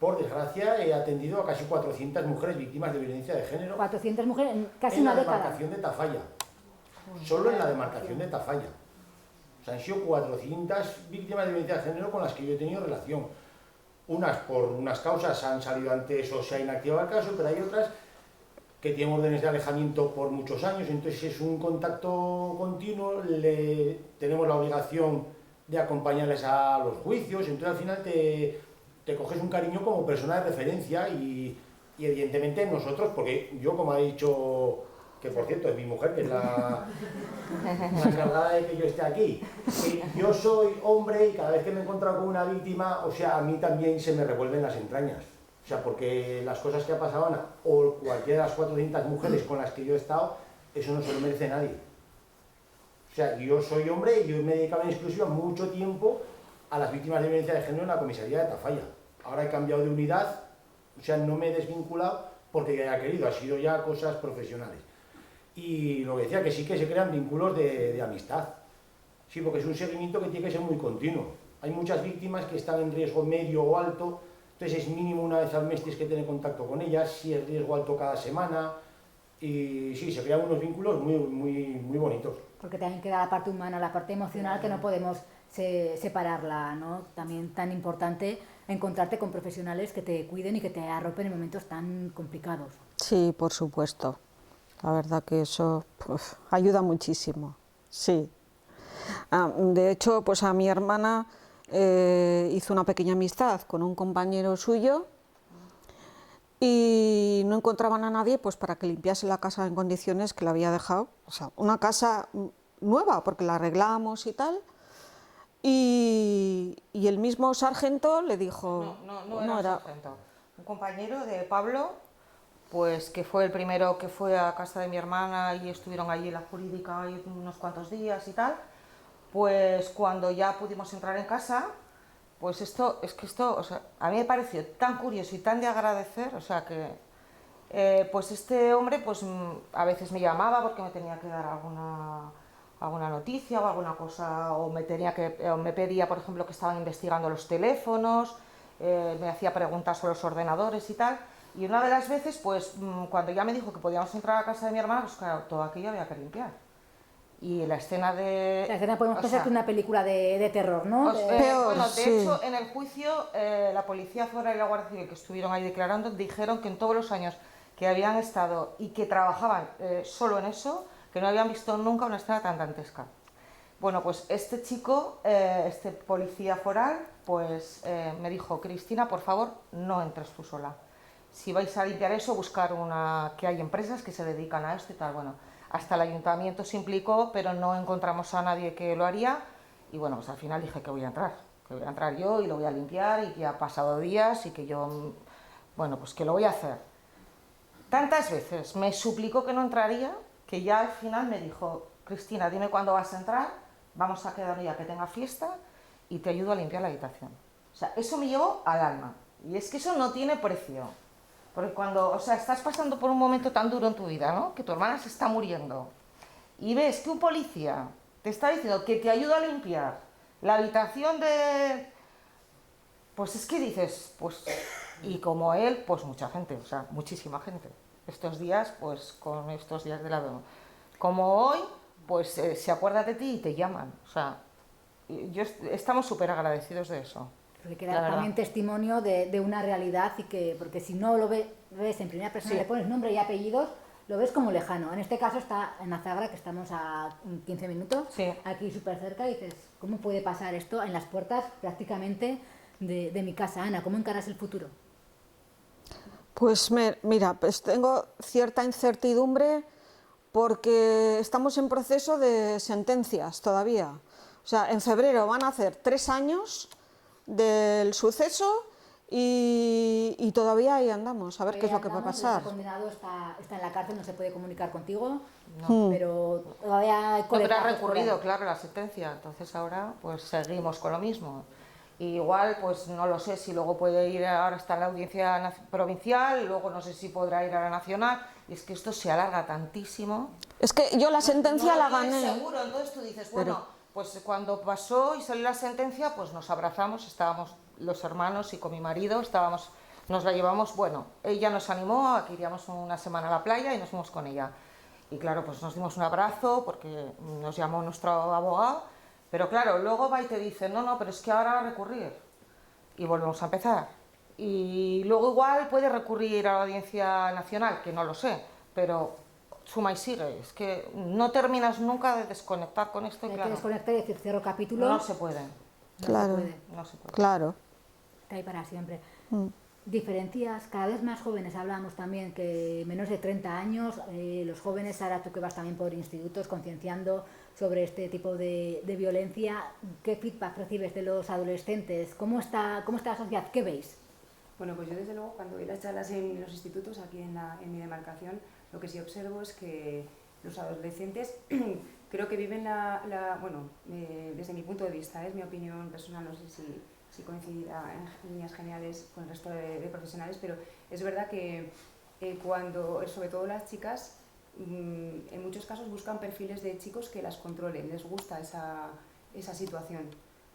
[SPEAKER 5] por desgracia, he atendido a casi 400 mujeres víctimas de violencia de género
[SPEAKER 1] 400 mujeres en casi
[SPEAKER 5] en
[SPEAKER 1] una
[SPEAKER 5] la
[SPEAKER 1] década.
[SPEAKER 5] demarcación de Tafalla, solo en la demarcación de Tafalla. O sea, han sido 400 víctimas de violencia de género con las que yo he tenido relación. Unas por unas causas han salido antes o se ha inactivado el caso, pero hay otras que tienen órdenes de alejamiento por muchos años, entonces es un contacto continuo, tenemos la obligación de acompañarles a los juicios, entonces al final te coges un cariño como persona de referencia y evidentemente nosotros, porque yo como ha dicho, que por cierto es mi mujer, que es la encargada de que yo esté aquí, yo soy hombre y cada vez que me he encontrado con una víctima, o sea, a mí también se me revuelven las entrañas. O sea, porque las cosas que ha pasado Ana, o cualquiera de las 400 mujeres con las que yo he estado, eso no se lo merece nadie. O sea, yo soy hombre y yo me he dedicado en exclusiva mucho tiempo a las víctimas de violencia de género en la comisaría de Tafalla. Ahora he cambiado de unidad, o sea, no me he desvinculado porque ya haya querido, ha sido ya cosas profesionales. Y lo que decía, que sí que se crean vínculos de amistad. Sí, porque es un seguimiento que tiene que ser muy continuo. Hay muchas víctimas que están en riesgo medio o alto, entonces es mínimo una vez al mes tienes que tener contacto con ellas, si es riesgo alto cada semana, y sí, se crean unos vínculos muy bonitos.
[SPEAKER 1] Porque también queda la parte humana, la parte emocional que no podemos separarla, ¿no? También tan importante encontrarte con profesionales que te cuiden y que te arropen en momentos tan complicados.
[SPEAKER 2] Sí, por supuesto. La verdad que eso ayuda muchísimo. Sí. De hecho, pues a mi hermana hizo una pequeña amistad con un compañero suyo y no encontraban a nadie pues para que limpiase la casa en condiciones que la había dejado, o sea, una casa nueva porque la arreglamos y tal, y el mismo sargento le dijo...
[SPEAKER 4] No era un sargento. Un compañero de Pablo, pues que fue el primero que fue a casa de mi hermana y estuvieron allí en la jurídica unos cuantos días y tal, pues cuando ya pudimos entrar en casa, pues esto, o sea, a mí me pareció tan curioso y tan de agradecer, o sea que, pues este hombre, pues a veces me llamaba porque me tenía que dar alguna noticia o alguna cosa, o me pedía, por ejemplo, que estaban investigando los teléfonos, me hacía preguntas sobre los ordenadores y tal, y una de las veces, pues cuando ya me dijo que podíamos entrar a casa de mi hermana, pues claro, todo aquello había que limpiar. Y la escena de...
[SPEAKER 1] La escena podemos pensar que es una película de terror, ¿no?
[SPEAKER 2] Peor,
[SPEAKER 4] bueno, de
[SPEAKER 2] sí.
[SPEAKER 4] hecho, en el juicio, la Policía Foral y la Guardia Civil que estuvieron ahí declarando, dijeron que en todos los años que habían estado y que trabajaban solo en eso, que no habían visto nunca una escena tan dantesca. Bueno, pues este chico, este policía foral, pues me dijo, Cristina, por favor, no entres tú sola. Si vais a limpiar eso, buscar que hay empresas que se dedican a esto y tal, bueno. Hasta el ayuntamiento se implicó, pero no encontramos a nadie que lo haría, y bueno, pues al final dije que voy a entrar yo y lo voy a limpiar, y que ha pasado días y que yo, bueno, pues que lo voy a hacer. Tantas veces me suplicó que no entraría, que ya al final me dijo, Cristina, dime cuándo vas a entrar, vamos a quedar un día que tenga fiesta y te ayudo a limpiar la habitación. O sea, eso me llevó al alma. Y es que eso no tiene precio. Porque cuando, o sea, estás pasando por un momento tan duro en tu vida, ¿no? Que tu hermana se está muriendo y ves que un policía te está diciendo que te ayuda a limpiar la habitación de... Pues es que dices, pues... Y como él, pues mucha gente, o sea, muchísima gente. Estos días, pues con estos días de la... Como hoy, pues se acuerda de ti y te llaman. O sea, estamos súper agradecidos de eso.
[SPEAKER 1] Porque queda también testimonio de una realidad y que, porque si no lo ves en primera persona, le pones nombre y apellidos, lo ves como lejano. En este caso está en Azagra, que estamos a 15 minutos, aquí súper cerca, y dices, ¿cómo puede pasar esto en las puertas prácticamente de mi casa? Ana, ¿cómo encaras el futuro?
[SPEAKER 2] Pues mira, pues tengo cierta incertidumbre porque estamos en proceso de sentencias todavía. O sea, en febrero van a hacer 3 años del suceso y todavía ahí andamos, a ver qué es lo que va a pasar.
[SPEAKER 1] El condenado está en la cárcel, no se puede comunicar contigo, pero todavía hay
[SPEAKER 4] pero ha recurrido, claro, la sentencia, entonces ahora pues seguimos con lo mismo. Y igual, pues no lo sé si luego puede ir, ahora está en la audiencia provincial, luego no sé si podrá ir a la nacional, y es que esto se alarga tantísimo.
[SPEAKER 2] Es que yo la sentencia la gané.
[SPEAKER 4] Seguro, entonces tú dices, bueno, pues cuando pasó y salió la sentencia, pues nos abrazamos, estábamos los hermanos y con mi marido, nos la llevamos, bueno, ella nos animó a que iríamos una semana a la playa y nos fuimos con ella. Y claro, pues nos dimos un abrazo porque nos llamó nuestro abogado. Pero claro, luego va y te dice, no, pero es que ahora va a recurrir. Y volvemos a empezar. Y luego igual puede recurrir a la Audiencia Nacional, que no lo sé, pero suma y sigue. Es que no terminas nunca de desconectar con esto.
[SPEAKER 1] Hay
[SPEAKER 4] claro,
[SPEAKER 1] que desconectar y decir, cierro capítulo.
[SPEAKER 4] no se puede.
[SPEAKER 2] Claro,
[SPEAKER 4] No se puede.
[SPEAKER 2] claro.
[SPEAKER 1] Está ahí para siempre. Diferencias, cada vez más jóvenes, hablamos también que menos de 30 años, los jóvenes, ahora tú que vas también por institutos concienciando sobre este tipo de violencia, ¿qué feedback recibes de los adolescentes? ¿Cómo está la sociedad? ¿Qué veis?
[SPEAKER 3] Bueno, pues yo desde luego cuando doy las charlas en los institutos, aquí en mi demarcación, lo que sí observo es que los adolescentes creo que viven desde mi punto de vista, es mi opinión personal, no sé si coincidirá en líneas generales con el resto de profesionales, pero es verdad que cuando, sobre todo las chicas, en muchos casos buscan perfiles de chicos que las controlen, les gusta esa situación.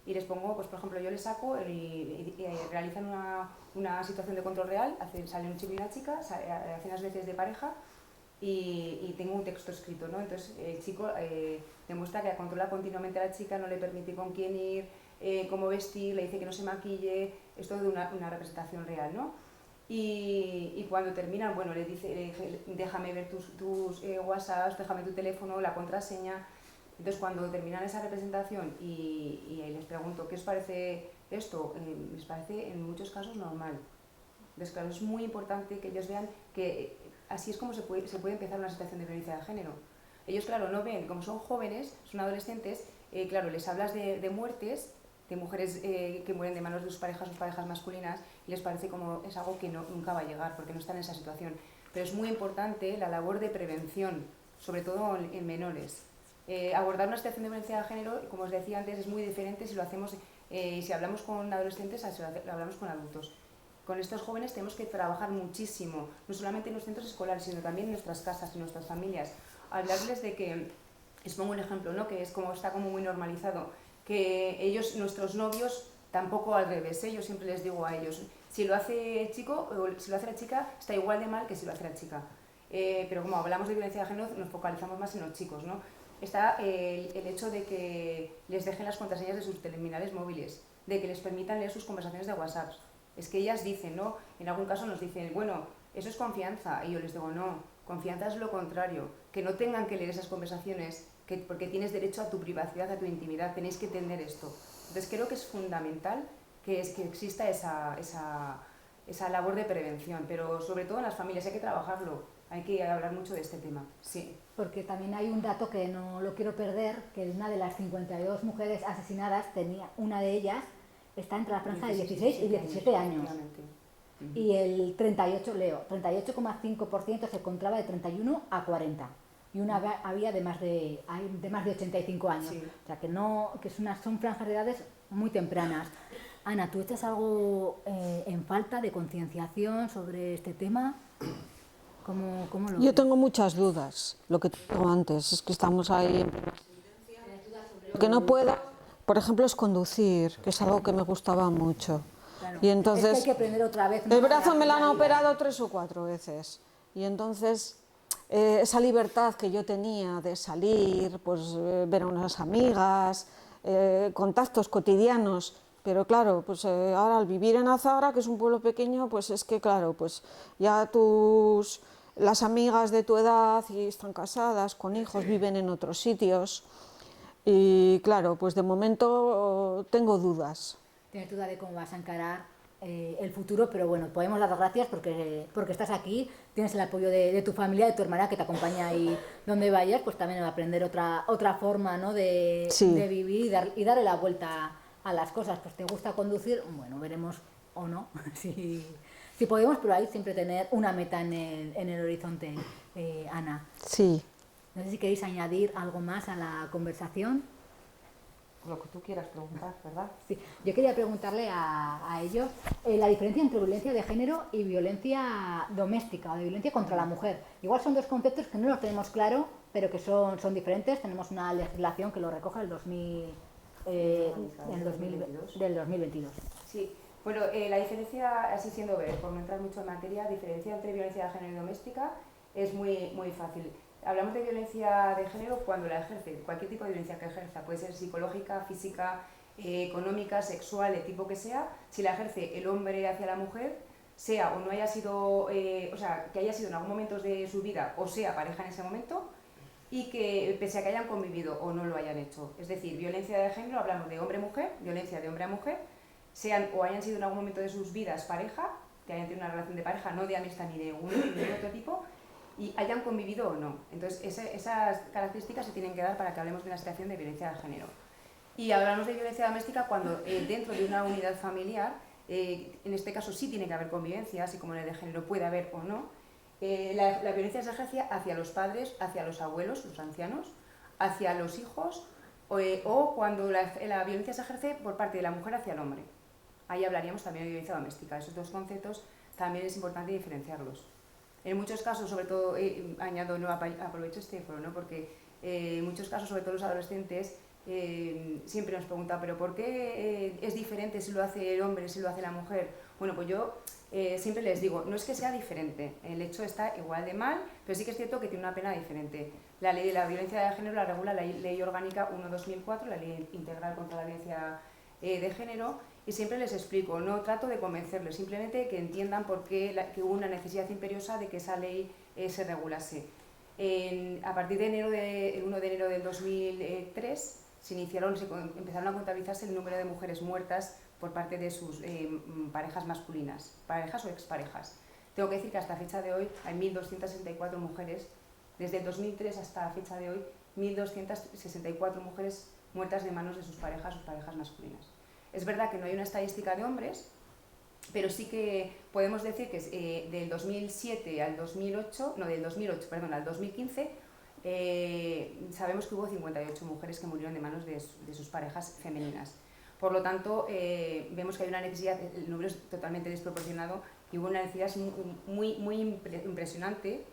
[SPEAKER 3] Y les pongo, pues por ejemplo, yo les saco y realizan una situación de control real, sale un chico y una chica, hacen las veces de pareja y tengo un texto escrito, ¿no? Entonces el chico demuestra que controla continuamente a la chica, no le permite con quién ir, cómo vestir, le dice que no se maquille, es todo de una representación real, ¿no? Y cuando terminan, bueno, le dice, déjame ver tus WhatsApps, déjame tu teléfono, la contraseña. Entonces cuando terminan esa representación y les pregunto, ¿qué os parece esto? Les parece en muchos casos normal. Entonces claro, es muy importante que ellos vean que así es como se puede empezar una situación de violencia de género. Ellos, claro, no ven, como son jóvenes, son adolescentes, claro, les hablas de muertes, de mujeres que mueren de manos de sus parejas masculinas, y les parece como es algo que nunca va a llegar, porque no están en esa situación. Pero es muy importante la labor de prevención, sobre todo en menores. Abordar una situación de violencia de género, como os decía antes, es muy diferente si lo hacemos, si hablamos con adolescentes a si lo hablamos con adultos. Con estos jóvenes tenemos que trabajar muchísimo, no solamente en los centros escolares, sino también en nuestras casas y nuestras familias. Hablarles de que, les pongo un ejemplo, ¿no? Que es como está como muy normalizado, que ellos, nuestros novios, tampoco al revés, yo siempre les digo a ellos, si lo hace el chico o si lo hace la chica, está igual de mal que si lo hace la chica. Pero como hablamos de violencia de género, nos focalizamos más en los chicos, ¿no? Está el hecho de que les dejen las contraseñas de sus terminales móviles, de que les permitan leer sus conversaciones de WhatsApp. Es que ellas dicen, ¿no? En algún caso nos dicen, bueno, eso es confianza. Y yo les digo, no, confianza es lo contrario. Que no tengan que leer esas conversaciones, porque tienes derecho a tu privacidad, a tu intimidad. Tenéis que entender esto. Entonces creo que es fundamental que exista esa labor de prevención, pero sobre todo en las familias hay que trabajarlo. Hay que hablar mucho de este tema, sí.
[SPEAKER 1] Porque también hay un dato que no lo quiero perder, que una de las 52 mujeres asesinadas, una de ellas está entre la franja de 16 y 17 años. Y el 38,5% se encontraba de 31 a 40. y una había de más de 85 años.
[SPEAKER 3] Sí.
[SPEAKER 1] O sea, que son franjas de edades muy tempranas. Ana, ¿tú echas algo en falta de concienciación sobre este tema? ¿Cómo lo
[SPEAKER 2] Yo
[SPEAKER 1] ves?
[SPEAKER 2] tengo muchas dudas, lo que te digo antes, es que estamos ahí. Lo que no puedo, por ejemplo, es conducir, que es algo que me gustaba mucho.
[SPEAKER 1] Claro.
[SPEAKER 2] Y entonces,
[SPEAKER 1] es que hay que aprender otra vez. ¿no?
[SPEAKER 2] el brazo me lo han
[SPEAKER 1] La vida.
[SPEAKER 2] operado 3 o 4 veces. Y entonces, esa libertad que yo tenía de salir, pues ver a unas amigas, contactos cotidianos. Pero claro, pues ahora al vivir en Azahara, que es un pueblo pequeño, pues es que claro, pues ya las amigas de tu edad y están casadas, con hijos, viven en otros sitios. Y claro, pues de momento tengo dudas.
[SPEAKER 1] Tienes duda de cómo vas a encarar el futuro, pero bueno, podemos dar las gracias porque estás aquí, tienes el apoyo de tu familia, de tu hermana que te acompaña ahí donde vayas, pues también va a aprender otra forma, ¿no? de vivir y darle la vuelta a las cosas. Pues te gusta conducir, bueno, veremos o no, si podemos, pero ahí siempre tener una meta en el horizonte, Ana.
[SPEAKER 2] Sí.
[SPEAKER 1] No sé si queréis añadir algo más a la conversación.
[SPEAKER 4] Lo que tú quieras preguntar, ¿verdad?
[SPEAKER 1] Sí, yo quería preguntarle a ellos la diferencia entre violencia de género y violencia doméstica o de violencia contra la mujer. Igual son dos conceptos que no los tenemos claro, pero que son diferentes. Tenemos una legislación que lo recoge del 2022.
[SPEAKER 3] Sí, bueno, la diferencia, así siendo breve, por no entrar mucho en materia, la diferencia entre violencia de género y doméstica es muy fácil. Hablamos de violencia de género cuando la ejerce, cualquier tipo de violencia que ejerza, puede ser psicológica, física, económica, sexual, de tipo que sea, si la ejerce el hombre hacia la mujer, sea o no haya sido, o sea, que haya sido en algún momento de su vida o sea pareja en ese momento, y que pese a que hayan convivido o no lo hayan hecho. Es decir, violencia de género, hablamos de hombre-mujer, violencia de hombre a mujer, sean o hayan sido en algún momento de sus vidas pareja, que hayan tenido una relación de pareja, no de amistad ni de uno ni de otro tipo, y hayan convivido o no. Entonces, esas características se tienen que dar para que hablemos de una situación de violencia de género. Y hablamos de violencia doméstica cuando dentro de una unidad familiar, en este caso sí tiene que haber convivencia, así como en el de género puede haber o no. La violencia se ejerce hacia los padres, hacia los abuelos, los ancianos, hacia los hijos, o cuando la violencia se ejerce por parte de la mujer hacia el hombre. Ahí hablaríamos también de violencia doméstica. Esos dos conceptos también es importante diferenciarlos. En muchos casos, sobre todo, añado, no aprovecho este foro, ¿no? Porque en muchos casos, sobre todo los adolescentes, siempre nos preguntan, ¿pero por qué es diferente si lo hace el hombre, si lo hace la mujer? Bueno, pues yo siempre les digo, no es que sea diferente, el hecho está igual de mal, pero sí que es cierto que tiene una pena diferente. La ley de la violencia de género la regula la Ley Orgánica 1/2004, la Ley Integral contra la Violencia de Género, y siempre les explico, no trato de convencerles, simplemente que entiendan por qué que hubo una necesidad imperiosa de que esa ley se regulase. A partir de el 1 de enero del 2003 empezaron a contabilizarse el número de mujeres muertas por parte de sus parejas masculinas, parejas o exparejas. Tengo que decir que hasta la fecha de hoy hay 1.264 mujeres, desde el 2003 hasta la fecha de hoy, 1.264 mujeres muertas de manos de sus parejas o parejas masculinas. Es verdad que no hay una estadística de hombres, pero sí que podemos decir que del 2007 al 2008, no, del 2008, perdón, al 2015, sabemos que hubo 58 mujeres que murieron de manos de sus parejas femeninas. Por lo tanto, vemos que hay una necesidad, el número es totalmente desproporcionado, y hubo una necesidad muy impresionante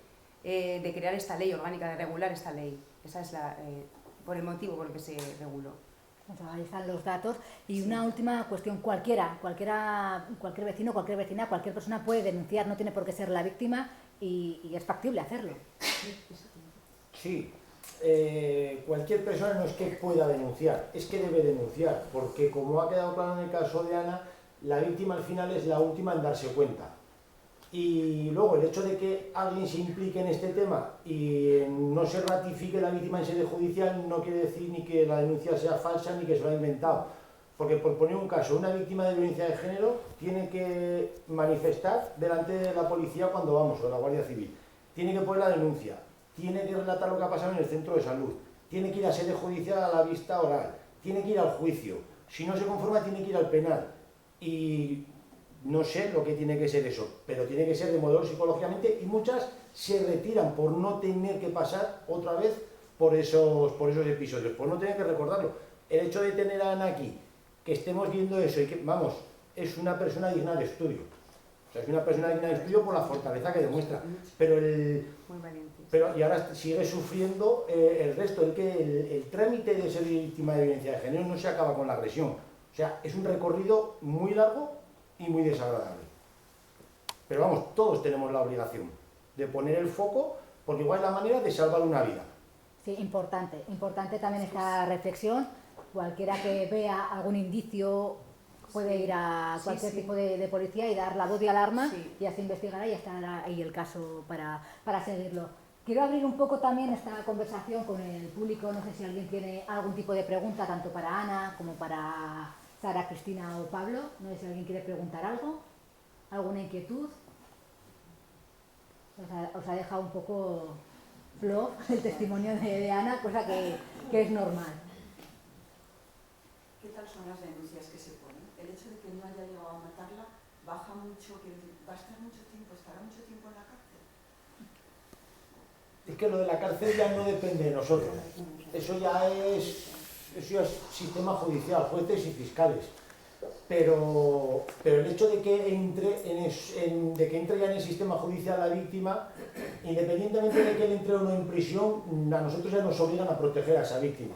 [SPEAKER 3] de crear esta ley orgánica, de regular esta ley. Esa es por el motivo por el que se reguló.
[SPEAKER 1] Ahí están los datos. Y una última cuestión, cualquier vecino, cualquier vecina, cualquier persona puede denunciar, no tiene por qué ser la víctima y es factible hacerlo.
[SPEAKER 5] Sí, cualquier persona no es que pueda denunciar, es que debe denunciar, porque como ha quedado claro en el caso de Ana, la víctima al final es la última en darse cuenta. Y luego el hecho de que alguien se implique en este tema y no se ratifique la víctima en sede judicial no quiere decir ni que la denuncia sea falsa ni que se lo ha inventado. Porque por poner un caso, una víctima de violencia de género tiene que manifestar delante de la policía cuando vamos, o la Guardia Civil. Tiene que poner la denuncia, tiene que relatar lo que ha pasado en el centro de salud, tiene que ir a sede judicial a la vista oral, tiene que ir al juicio. Si no se conforma tiene que ir al penal. Y no sé lo que tiene que ser eso, pero tiene que ser demoledor psicológicamente y muchas se retiran por no tener que pasar otra vez por esos episodios, por no tener que recordarlo. El hecho de tener a Ana aquí, que estemos viendo eso y que, vamos, es una persona digna de estudio. O sea, es una persona digna de estudio por la fortaleza que demuestra. Pero
[SPEAKER 3] Muy valiente.
[SPEAKER 5] y ahora sigue sufriendo el resto, el trámite de ser víctima de violencia de género no se acaba con la agresión. O sea, es un recorrido muy largo y muy desagradable. Pero vamos, todos tenemos la obligación de poner el foco, porque igual es la manera de salvar una vida.
[SPEAKER 1] Sí, importante también esta reflexión. Cualquiera que vea algún indicio puede ir a cualquier tipo de policía y dar la voz de alarma y así investigará y estará ahí el caso para seguirlo. Quiero abrir un poco también esta conversación con el público, no sé si alguien tiene algún tipo de pregunta, tanto para Ana como para Sara, Cristina o Pablo. No sé si alguien quiere preguntar algo, alguna inquietud. Os ha dejado un poco flojo el testimonio de Ana, cosa que es normal.
[SPEAKER 6] ¿Qué tal son las denuncias que se ponen? El hecho de que no haya llegado a matarla baja mucho, va a estar mucho tiempo, estará mucho tiempo en la cárcel.
[SPEAKER 5] Es que lo de la cárcel ya no depende de nosotros. Eso ya es sistema judicial, jueces y fiscales. Pero el hecho de que entre ya en el sistema judicial la víctima, independientemente de que él entre o no en prisión, a nosotros ya nos obligan a proteger a esa víctima.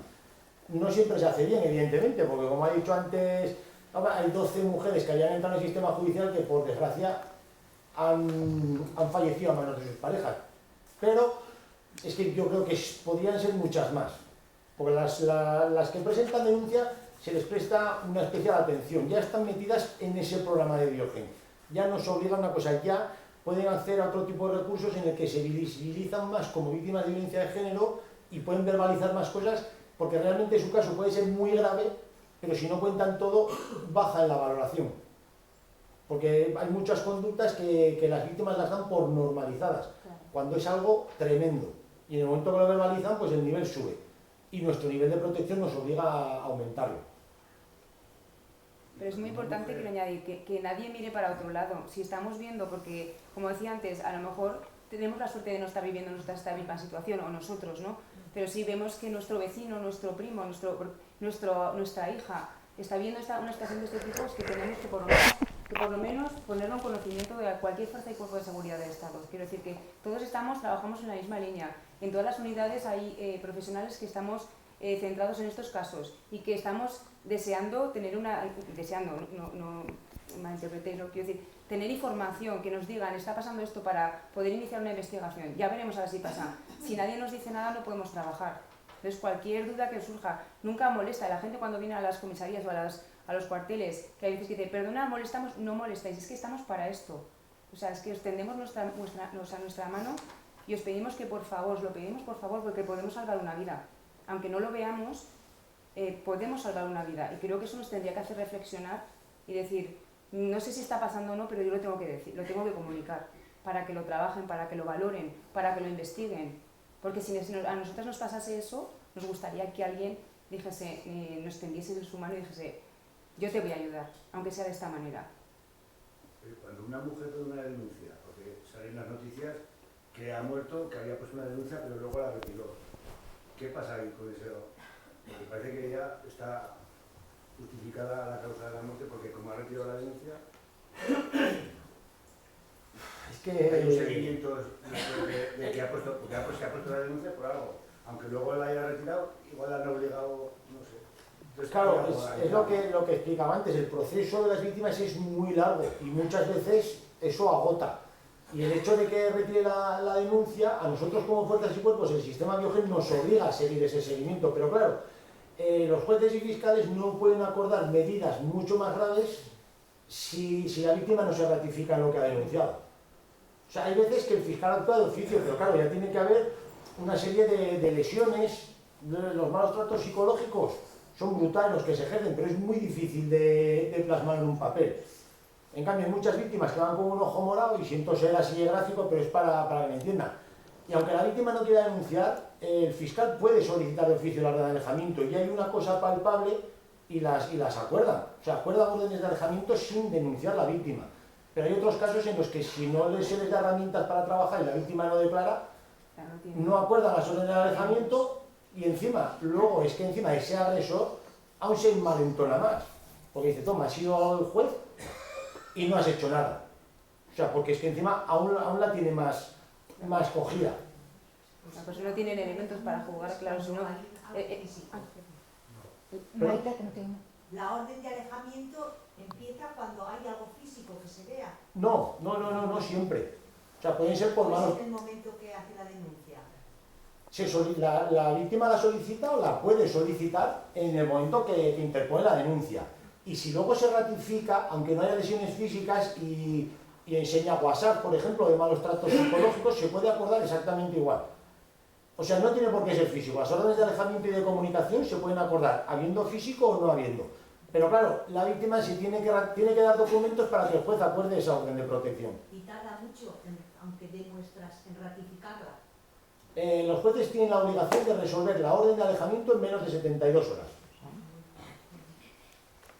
[SPEAKER 5] No siempre se hace bien, evidentemente, porque como ha dicho antes, hay 12 mujeres que habían entrado en el sistema judicial que por desgracia han fallecido a manos de sus parejas. Pero es que yo creo que podrían ser muchas más, porque las que presentan denuncia se les presta una especial atención, ya están metidas en ese programa de Biogen, ya nos obliga a una cosa, ya pueden hacer otro tipo de recursos en el que se visibilizan más como víctimas de violencia de género y pueden verbalizar más cosas, porque realmente su caso puede ser muy grave, pero si no cuentan todo, baja en la valoración. Porque hay muchas conductas que las víctimas las dan por normalizadas, cuando es algo tremendo. Y en el momento que lo verbalizan, pues el nivel sube. Y nuestro nivel de protección nos obliga a aumentarlo.
[SPEAKER 3] Pero es muy importante, quiero añadir, que nadie mire para otro lado. Si estamos viendo, porque, como decía antes, a lo mejor tenemos la suerte de no estar viviendo esta misma situación, o nosotros, ¿no? Pero si vemos que nuestro vecino, nuestro primo, nuestra hija está viendo una situación de este tipo, es que tenemos que por lo menos ponerlo en conocimiento de cualquier fuerza y cuerpo de seguridad del Estado. Quiero decir que todos trabajamos en la misma línea. En todas las unidades hay profesionales que estamos centrados en estos casos y que estamos deseando tener no malinterpretéis, no quiero decir, tener información, que nos digan, está pasando esto para poder iniciar una investigación. Ya veremos a ver si pasa. Si nadie nos dice nada, no podemos trabajar. Entonces, cualquier duda que surja, nunca molesta. La gente cuando viene a las comisarías o a los cuarteles, que hay veces que dice, perdona, molestamos, no molestáis, es que estamos para esto. O sea, es que os tendemos nuestra mano y os pedimos que por favor, os lo pedimos por favor, porque podemos salvar una vida. Aunque no lo veamos, podemos salvar una vida. Y creo que eso nos tendría que hacer reflexionar y decir, no sé si está pasando o no, pero yo lo tengo que decir, lo tengo que comunicar, para que lo trabajen, para que lo valoren, para que lo investiguen. Porque si a nosotros nos pasase eso, nos gustaría que alguien dijese, nos tendiese su mano y dijese, yo te voy a ayudar, aunque sea de esta manera.
[SPEAKER 7] Cuando una mujer pone una denuncia, porque salen las noticias que ha muerto, que había puesto una denuncia, pero luego la retiró. ¿Qué pasa ahí con eso? Porque parece que ya está justificada la causa de la muerte, porque como ha retirado la denuncia,
[SPEAKER 5] Es que
[SPEAKER 7] hay un seguimiento de que ha puesto la denuncia por algo. Aunque luego la haya retirado, igual la han obligado, no sé. Entonces,
[SPEAKER 5] claro, es lo que explicaba antes, el proceso de las víctimas es muy largo y muchas veces eso agota. Y el hecho de que retire la denuncia, a nosotros como fuerzas y cuerpos, el sistema Biogen nos obliga a seguir ese seguimiento. Pero claro, los jueces y fiscales no pueden acordar medidas mucho más graves si la víctima no se ratifica en lo que ha denunciado. O sea, hay veces que el fiscal actúa de oficio, pero claro, ya tiene que haber una serie de lesiones, los malos tratos psicológicos son brutales los que se ejercen, pero es muy difícil de plasmar en un papel. En cambio, hay muchas víctimas que van con un ojo morado, y siento ser así de gráfico, pero es para que me entiendan. Y aunque la víctima no quiera denunciar, el fiscal puede solicitar de oficio la orden de alejamiento, y hay una cosa palpable y las acuerdan. O sea, acuerdan órdenes de alejamiento sin denunciar a la víctima. Pero hay otros casos en los que si no se les da herramientas para trabajar y la víctima no declara, no acuerdan las órdenes de alejamiento y encima, luego es que encima ese agresor aún se envalentona más. Porque dice, toma, has ido al juez y no has hecho nada. O sea, porque es que encima aún la tiene más cogida.
[SPEAKER 3] Pues no tienen elementos para jugar, claro, si no...
[SPEAKER 1] Maite, que no tiene.
[SPEAKER 8] La orden de alejamiento empieza cuando hay algo físico que se vea.
[SPEAKER 5] No siempre. O sea, pueden ser por malos...
[SPEAKER 8] ¿Es en el momento que hace la denuncia?
[SPEAKER 5] La víctima la solicita o la puede solicitar en el momento que interpone la denuncia. Y si luego se ratifica, aunque no haya lesiones físicas y enseña WhatsApp, por ejemplo, de malos tratos psicológicos, se puede acordar exactamente igual. O sea, no tiene por qué ser físico. Las órdenes de alejamiento y de comunicación se pueden acordar habiendo físico o no habiendo. Pero claro, la víctima sí tiene que dar documentos para que el juez acuerde esa orden de protección.
[SPEAKER 8] ¿Y tarda mucho, aunque dé muestras, en ratificarla?
[SPEAKER 5] Los jueces tienen la obligación de resolver la orden de alejamiento en menos de 72 horas.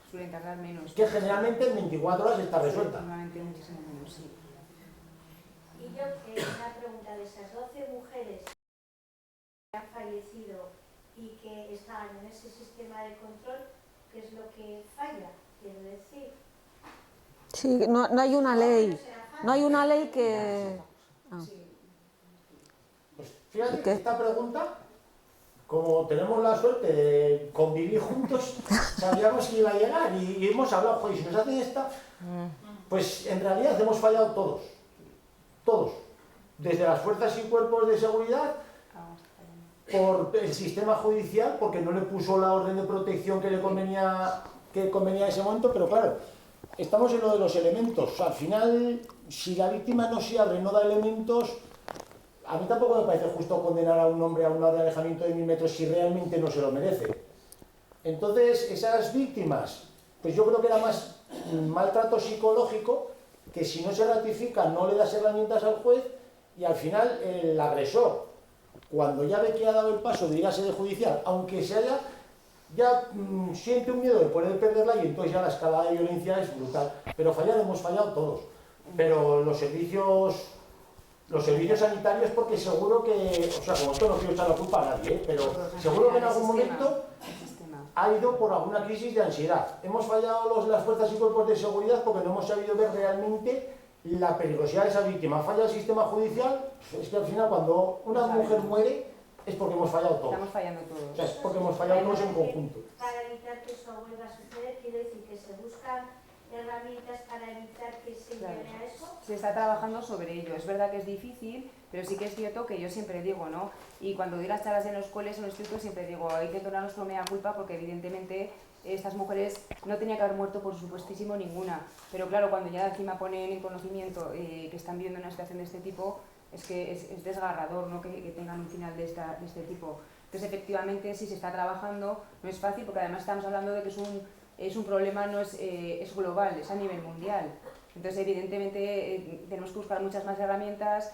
[SPEAKER 3] Suelen tardar menos.
[SPEAKER 5] Que generalmente en 24 horas está resuelta.
[SPEAKER 3] Normalmente muchísimo menos, sí.
[SPEAKER 9] Y yo, una pregunta, de esas 12 mujeres que han fallecido y que estaban en ese sistema de control, ¿qué es lo que falla? Quiero decir.
[SPEAKER 2] Sí, no hay una ley. No hay una ley que...
[SPEAKER 5] Pues fíjate que esta pregunta, como tenemos la suerte de convivir juntos, sabíamos que iba a llegar y hemos hablado, joder, si nos hacen esta, pues en realidad hemos fallado todos. Todos. Desde las fuerzas y cuerpos de seguridad, por el sistema judicial, porque no le puso la orden de protección que le convenía en ese momento, pero claro, estamos en lo de los elementos. Al final, si la víctima no se abre, no da elementos, a mí tampoco me parece justo condenar a un hombre a una orden de alejamiento de 1000 metros si realmente no se lo merece. Entonces, esas víctimas, pues yo creo que era más maltrato psicológico, que si no se ratifica no le das herramientas al juez y al final el agresor, cuando ya ve que ha dado el paso de ir a sede judicial, aunque se haya, ya siente un miedo de poder perderla y entonces ya la escalada de violencia es brutal. Pero fallar hemos fallado todos. Pero los servicios sanitarios, porque seguro que, o sea, como esto no quiero echar la culpa a nadie, pero seguro que en algún momento ha ido por alguna crisis de ansiedad. Hemos fallado las fuerzas y cuerpos de seguridad porque no hemos sabido ver realmente la peligrosidad de esa víctima. Falla el sistema judicial, es que al final cuando una mujer muere es porque hemos fallado todos.
[SPEAKER 3] Estamos fallando todos.
[SPEAKER 5] O sea, es porque hemos fallado todos en conjunto.
[SPEAKER 9] Para evitar que eso vuelva a suceder, quiero decir que se buscan herramientas para evitar que se llegue a eso.
[SPEAKER 3] Se está trabajando sobre ello. Es verdad que es difícil, pero sí que es cierto que yo siempre digo, ¿no? Y cuando doy las charlas en los coles o en los institutos siempre digo, hay que tomar nuestro mea culpa porque evidentemente estas mujeres no tenían que haber muerto por supuestísimo ninguna. Pero claro, cuando ya encima ponen en conocimiento que están viviendo una situación de este tipo, es que es desgarrador, ¿no? que tengan un final de este tipo. Entonces efectivamente sí se está trabajando, no es fácil porque además estamos hablando de que es un problema, no es global, es a nivel mundial. Entonces evidentemente tenemos que buscar muchas más herramientas.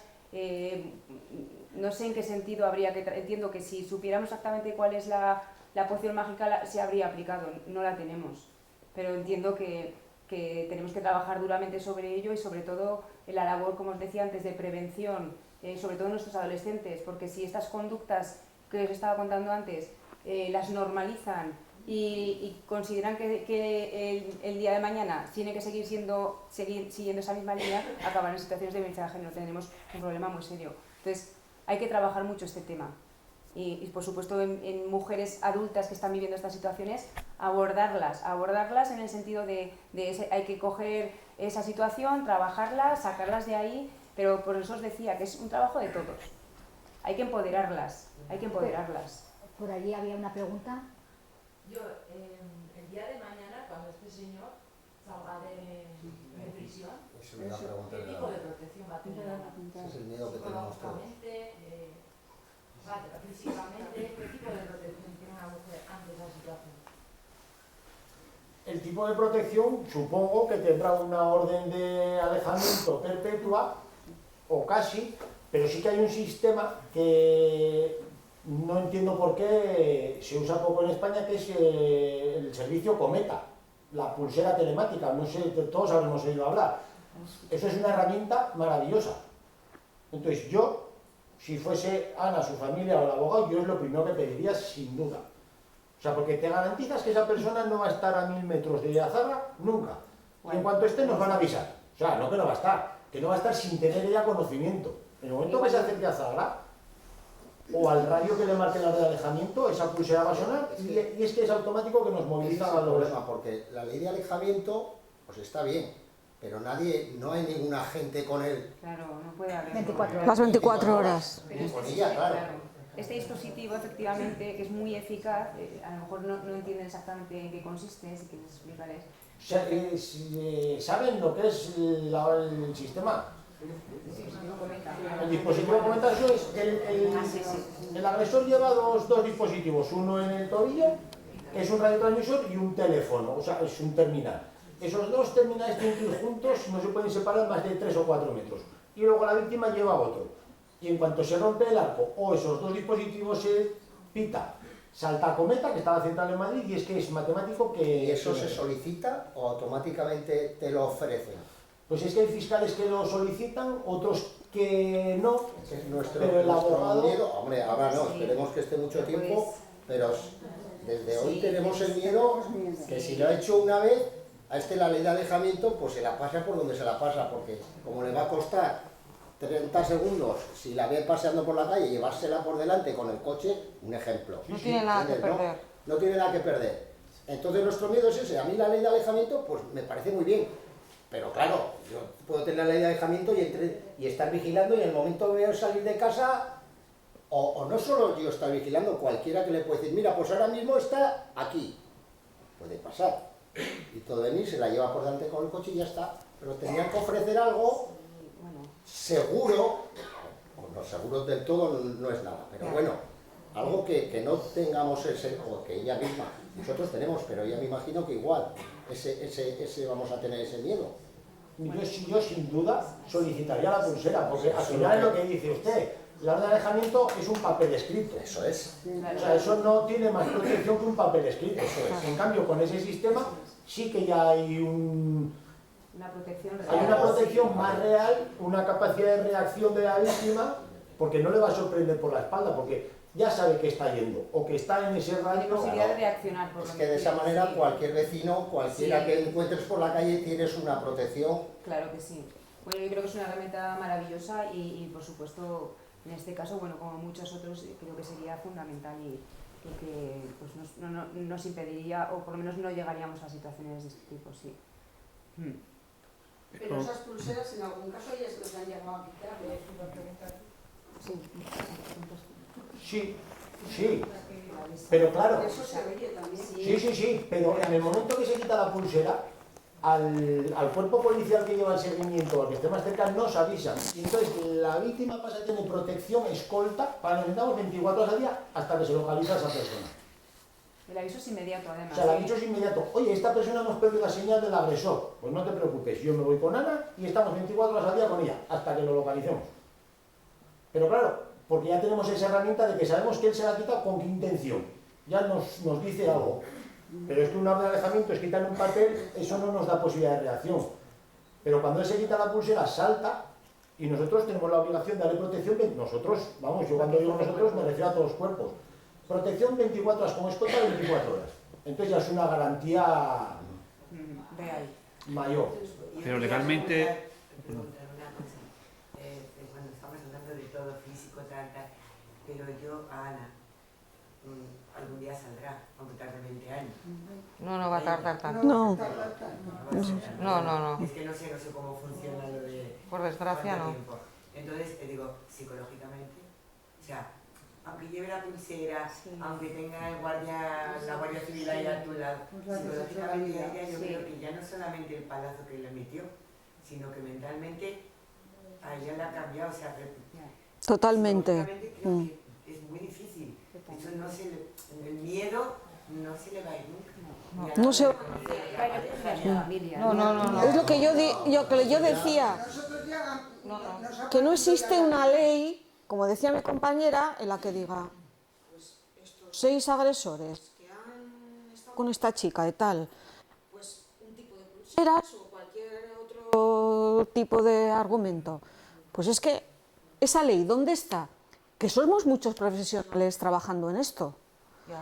[SPEAKER 3] No sé en qué sentido habría que... Entiendo que si supiéramos exactamente cuál es la poción mágica se habría aplicado, no la tenemos. Pero entiendo que tenemos que trabajar duramente sobre ello y sobre todo en la labor, como os decía antes, de prevención, sobre todo en nuestros adolescentes, porque si estas conductas que os estaba contando antes las normalizan y consideran que el día de mañana tiene que seguir siguiendo esa misma línea, acaban en situaciones de violencia de género. Tenemos un problema muy serio. Entonces, hay que trabajar mucho este tema. Y por supuesto, en mujeres adultas que están viviendo estas situaciones, abordarlas en el sentido de hay que coger esa situación, trabajarla, sacarlas de ahí, pero por eso os decía que es un trabajo de todos. Hay que empoderarlas.
[SPEAKER 1] Por allí había una pregunta.
[SPEAKER 10] Yo, el día de mañana, cuando este señor salga de prisión, ¿qué tipo de protección va a tener?
[SPEAKER 11] Ese es el miedo que tenemos todos.
[SPEAKER 10] Físicamente, ¿qué tipo de protección tiene una mujer ante esa situación?
[SPEAKER 5] El tipo de protección, supongo que tendrá una orden de alejamiento perpetua, o casi, pero sí que hay un sistema que no entiendo por qué se usa poco en España, que es el servicio Cometa, la pulsera telemática, no sé, todos habremos oído hablar. Eso es una herramienta maravillosa. Entonces yo, si fuese Ana, su familia o el abogado, yo es lo primero que pediría sin duda. O sea, porque te garantizas que esa persona no va a estar a 1000 metros de Azara nunca. Y en cuanto esté nos van a avisar. O sea, no que no va a estar, que no va a estar sin tener ya conocimiento. En el momento que se acerque a Azara, o al radio que le marque la red de alejamiento, esa pulsera va a sonar y es que es automático que nos moviliza a los...
[SPEAKER 11] problema, porque la ley de alejamiento, pues está bien, pero no hay ningún agente con él.
[SPEAKER 3] Claro, no puede haber.
[SPEAKER 1] 24 horas.
[SPEAKER 2] Las 24 horas.
[SPEAKER 11] Y con ella, claro.
[SPEAKER 3] Este dispositivo, efectivamente, que es muy eficaz, a lo mejor no entienden exactamente en qué consiste, si quieres explicarles.
[SPEAKER 5] ¿Saben lo que es el sistema? El dispositivo comenta eso es el agresor lleva dos dispositivos, uno en el tobillo, que es un radiotransmisor, y un teléfono, o sea, es un terminal. Esos dos terminales tienen que ir juntos, no se pueden separar más de 3 o 4 metros. Y luego la víctima lleva otro. Y en cuanto se rompe el arco o esos dos dispositivos se pita, salta a Cometa, que está la central en Madrid, y es que es matemático que...
[SPEAKER 11] ¿Y eso se solicita o automáticamente te lo ofrecen?
[SPEAKER 5] Pues es que hay fiscales que lo solicitan, otros que no,
[SPEAKER 11] Nuestro
[SPEAKER 5] abogado...
[SPEAKER 11] miedo, hombre, ahora no, esperemos que esté mucho tiempo, pero desde hoy tenemos el miedo que si lo ha hecho una vez, a la ley de alejamiento, pues se la pasa por donde se la pasa, porque como le va a costar 30 segundos, si la ve paseando por la calle, llevársela por delante con el coche, un ejemplo.
[SPEAKER 4] No tiene nada que perder.
[SPEAKER 11] No tiene nada que perder. Entonces nuestro miedo es ese. A mí la ley de alejamiento, pues me parece muy bien. Pero claro, yo puedo tener la ley de alejamiento y estar vigilando, y en el momento que voy a salir de casa, o no solo yo estar vigilando, cualquiera que le puede decir, mira, pues ahora mismo está aquí. Puede pasar. Y todo venir, se la lleva por delante con el coche y ya está. Pero tenían que ofrecer algo seguro, o no seguro del todo no es nada, pero bueno, algo que no tengamos o que ella misma, nosotros tenemos, pero ella me imagino que igual, vamos a tener ese miedo.
[SPEAKER 5] Yo sin duda solicitaría la pulsera, porque al final es lo que dice usted, la orden de alejamiento es un papel escrito.
[SPEAKER 11] Eso es.
[SPEAKER 5] O sea, eso no tiene más protección que un papel escrito. Eso es. En cambio, con ese sistema sí que ya hay
[SPEAKER 3] una protección real.
[SPEAKER 5] Hay una protección más real, una capacidad de reacción de la víctima, porque no le va a sorprender por la espalda, porque ya sabe que está yendo, o que está en ese radio.
[SPEAKER 3] Posibilidad de reaccionar.
[SPEAKER 11] Es que de esa manera cualquier vecino, cualquiera que encuentres por la calle, tienes una protección.
[SPEAKER 3] Claro que sí. Bueno, yo creo que es una herramienta maravillosa y por supuesto, en este caso, bueno, como muchos otros, creo que sería fundamental y que pues, nos impediría, o por lo menos no llegaríamos a situaciones de este tipo, sí.
[SPEAKER 6] Pero esas pulseras, en algún caso, ellas los han llegado a quitar,
[SPEAKER 5] Sí, sí, pero claro,
[SPEAKER 6] eso se oye también.
[SPEAKER 5] sí, pero en el momento que se quita la pulsera, al cuerpo policial que lleva el seguimiento, al que esté más cerca, nos avisan. Y entonces la víctima pasa a tener protección, escolta, para necesitamos 24 horas al día hasta que se localiza a esa persona.
[SPEAKER 3] El aviso es inmediato, además.
[SPEAKER 5] O sea, el aviso es inmediato. Oye, esta persona hemos perdido la señal del agresor. Pues no te preocupes, yo me voy con Ana y estamos 24 horas al día con ella, hasta que lo localicemos. Pero claro, porque ya tenemos esa herramienta de que sabemos que él se la ha quitado con qué intención. Ya nos dice algo. Pero es que un orden de alejamiento es quitarle un papel, eso no nos da posibilidad de reacción. Pero cuando él se quita la pulsera, salta, y nosotros tenemos la obligación de darle protección. Nosotros, vamos, yo cuando digo nosotros me refiero a todos los cuerpos. Protección 24 horas, como escolta 24 horas. Entonces ya es una garantía mayor.
[SPEAKER 12] Pero legalmente...
[SPEAKER 13] Cuando estamos hablando de todo físico, tal, pero yo, a Ana, algún día saldrá, aunque tarde 20 años.
[SPEAKER 4] No va a tardar tanto.
[SPEAKER 2] No.
[SPEAKER 13] Es que no sé cómo funciona lo de...
[SPEAKER 4] Por desgracia no.
[SPEAKER 13] Tiempo. Entonces, te digo, psicológicamente, o sea, aunque lleve la pulsera, aunque tenga la Guardia Civil ahí a tu lado, psicológicamente a ella yo creo que ya no solamente el palazo que le metió, sino que mentalmente a ella le ha cambiado, o sea,
[SPEAKER 2] totalmente.
[SPEAKER 13] Creo que es muy difícil. Eso el miedo no se le va a ir nunca.
[SPEAKER 2] No se...
[SPEAKER 3] No.
[SPEAKER 2] Es lo que yo decía, que no existe una ley, como decía mi compañera, en la que diga 6 agresores con esta chica y tal, pues un tipo de pulseras o cualquier otro otro tipo de argumento. Pues es que esa ley, ¿dónde está? Que somos muchos profesionales trabajando en esto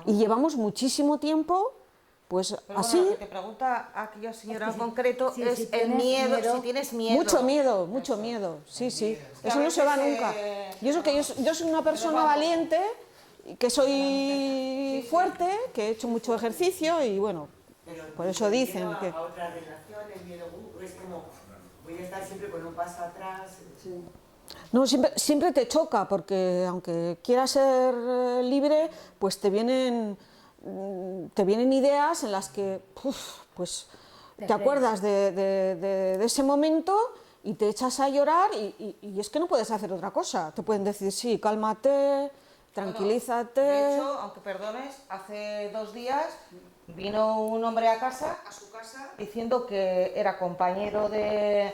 [SPEAKER 2] y llevamos muchísimo tiempo, pues
[SPEAKER 4] Pero
[SPEAKER 2] así.
[SPEAKER 4] bueno, lo que te pregunta aquella señora en concreto es
[SPEAKER 1] si
[SPEAKER 4] el
[SPEAKER 1] tienes
[SPEAKER 4] miedo,
[SPEAKER 1] miedo.
[SPEAKER 4] si tienes miedo.
[SPEAKER 2] Mucho miedo, sí, sí.
[SPEAKER 4] que
[SPEAKER 2] Eso
[SPEAKER 4] a
[SPEAKER 2] no se va
[SPEAKER 4] veces,
[SPEAKER 2] nunca. Y eso que yo soy una persona valiente, que soy fuerte, que he hecho mucho ejercicio y bueno,
[SPEAKER 13] Pero
[SPEAKER 2] por eso
[SPEAKER 13] el
[SPEAKER 2] dicen
[SPEAKER 13] miedo
[SPEAKER 2] que...
[SPEAKER 13] a otra relación, el miedo, es como, voy a estar siempre con un paso atrás.
[SPEAKER 2] No, siempre te choca, porque aunque quieras ser libre, pues te vienen ideas en las que, pues te acuerdas de ese momento y te echas a llorar y es que no puedes hacer otra cosa. Te pueden decir, sí, cálmate, tranquilízate...
[SPEAKER 4] De hecho, aunque perdones, hace 2 días vino un hombre a su casa, diciendo que era compañero de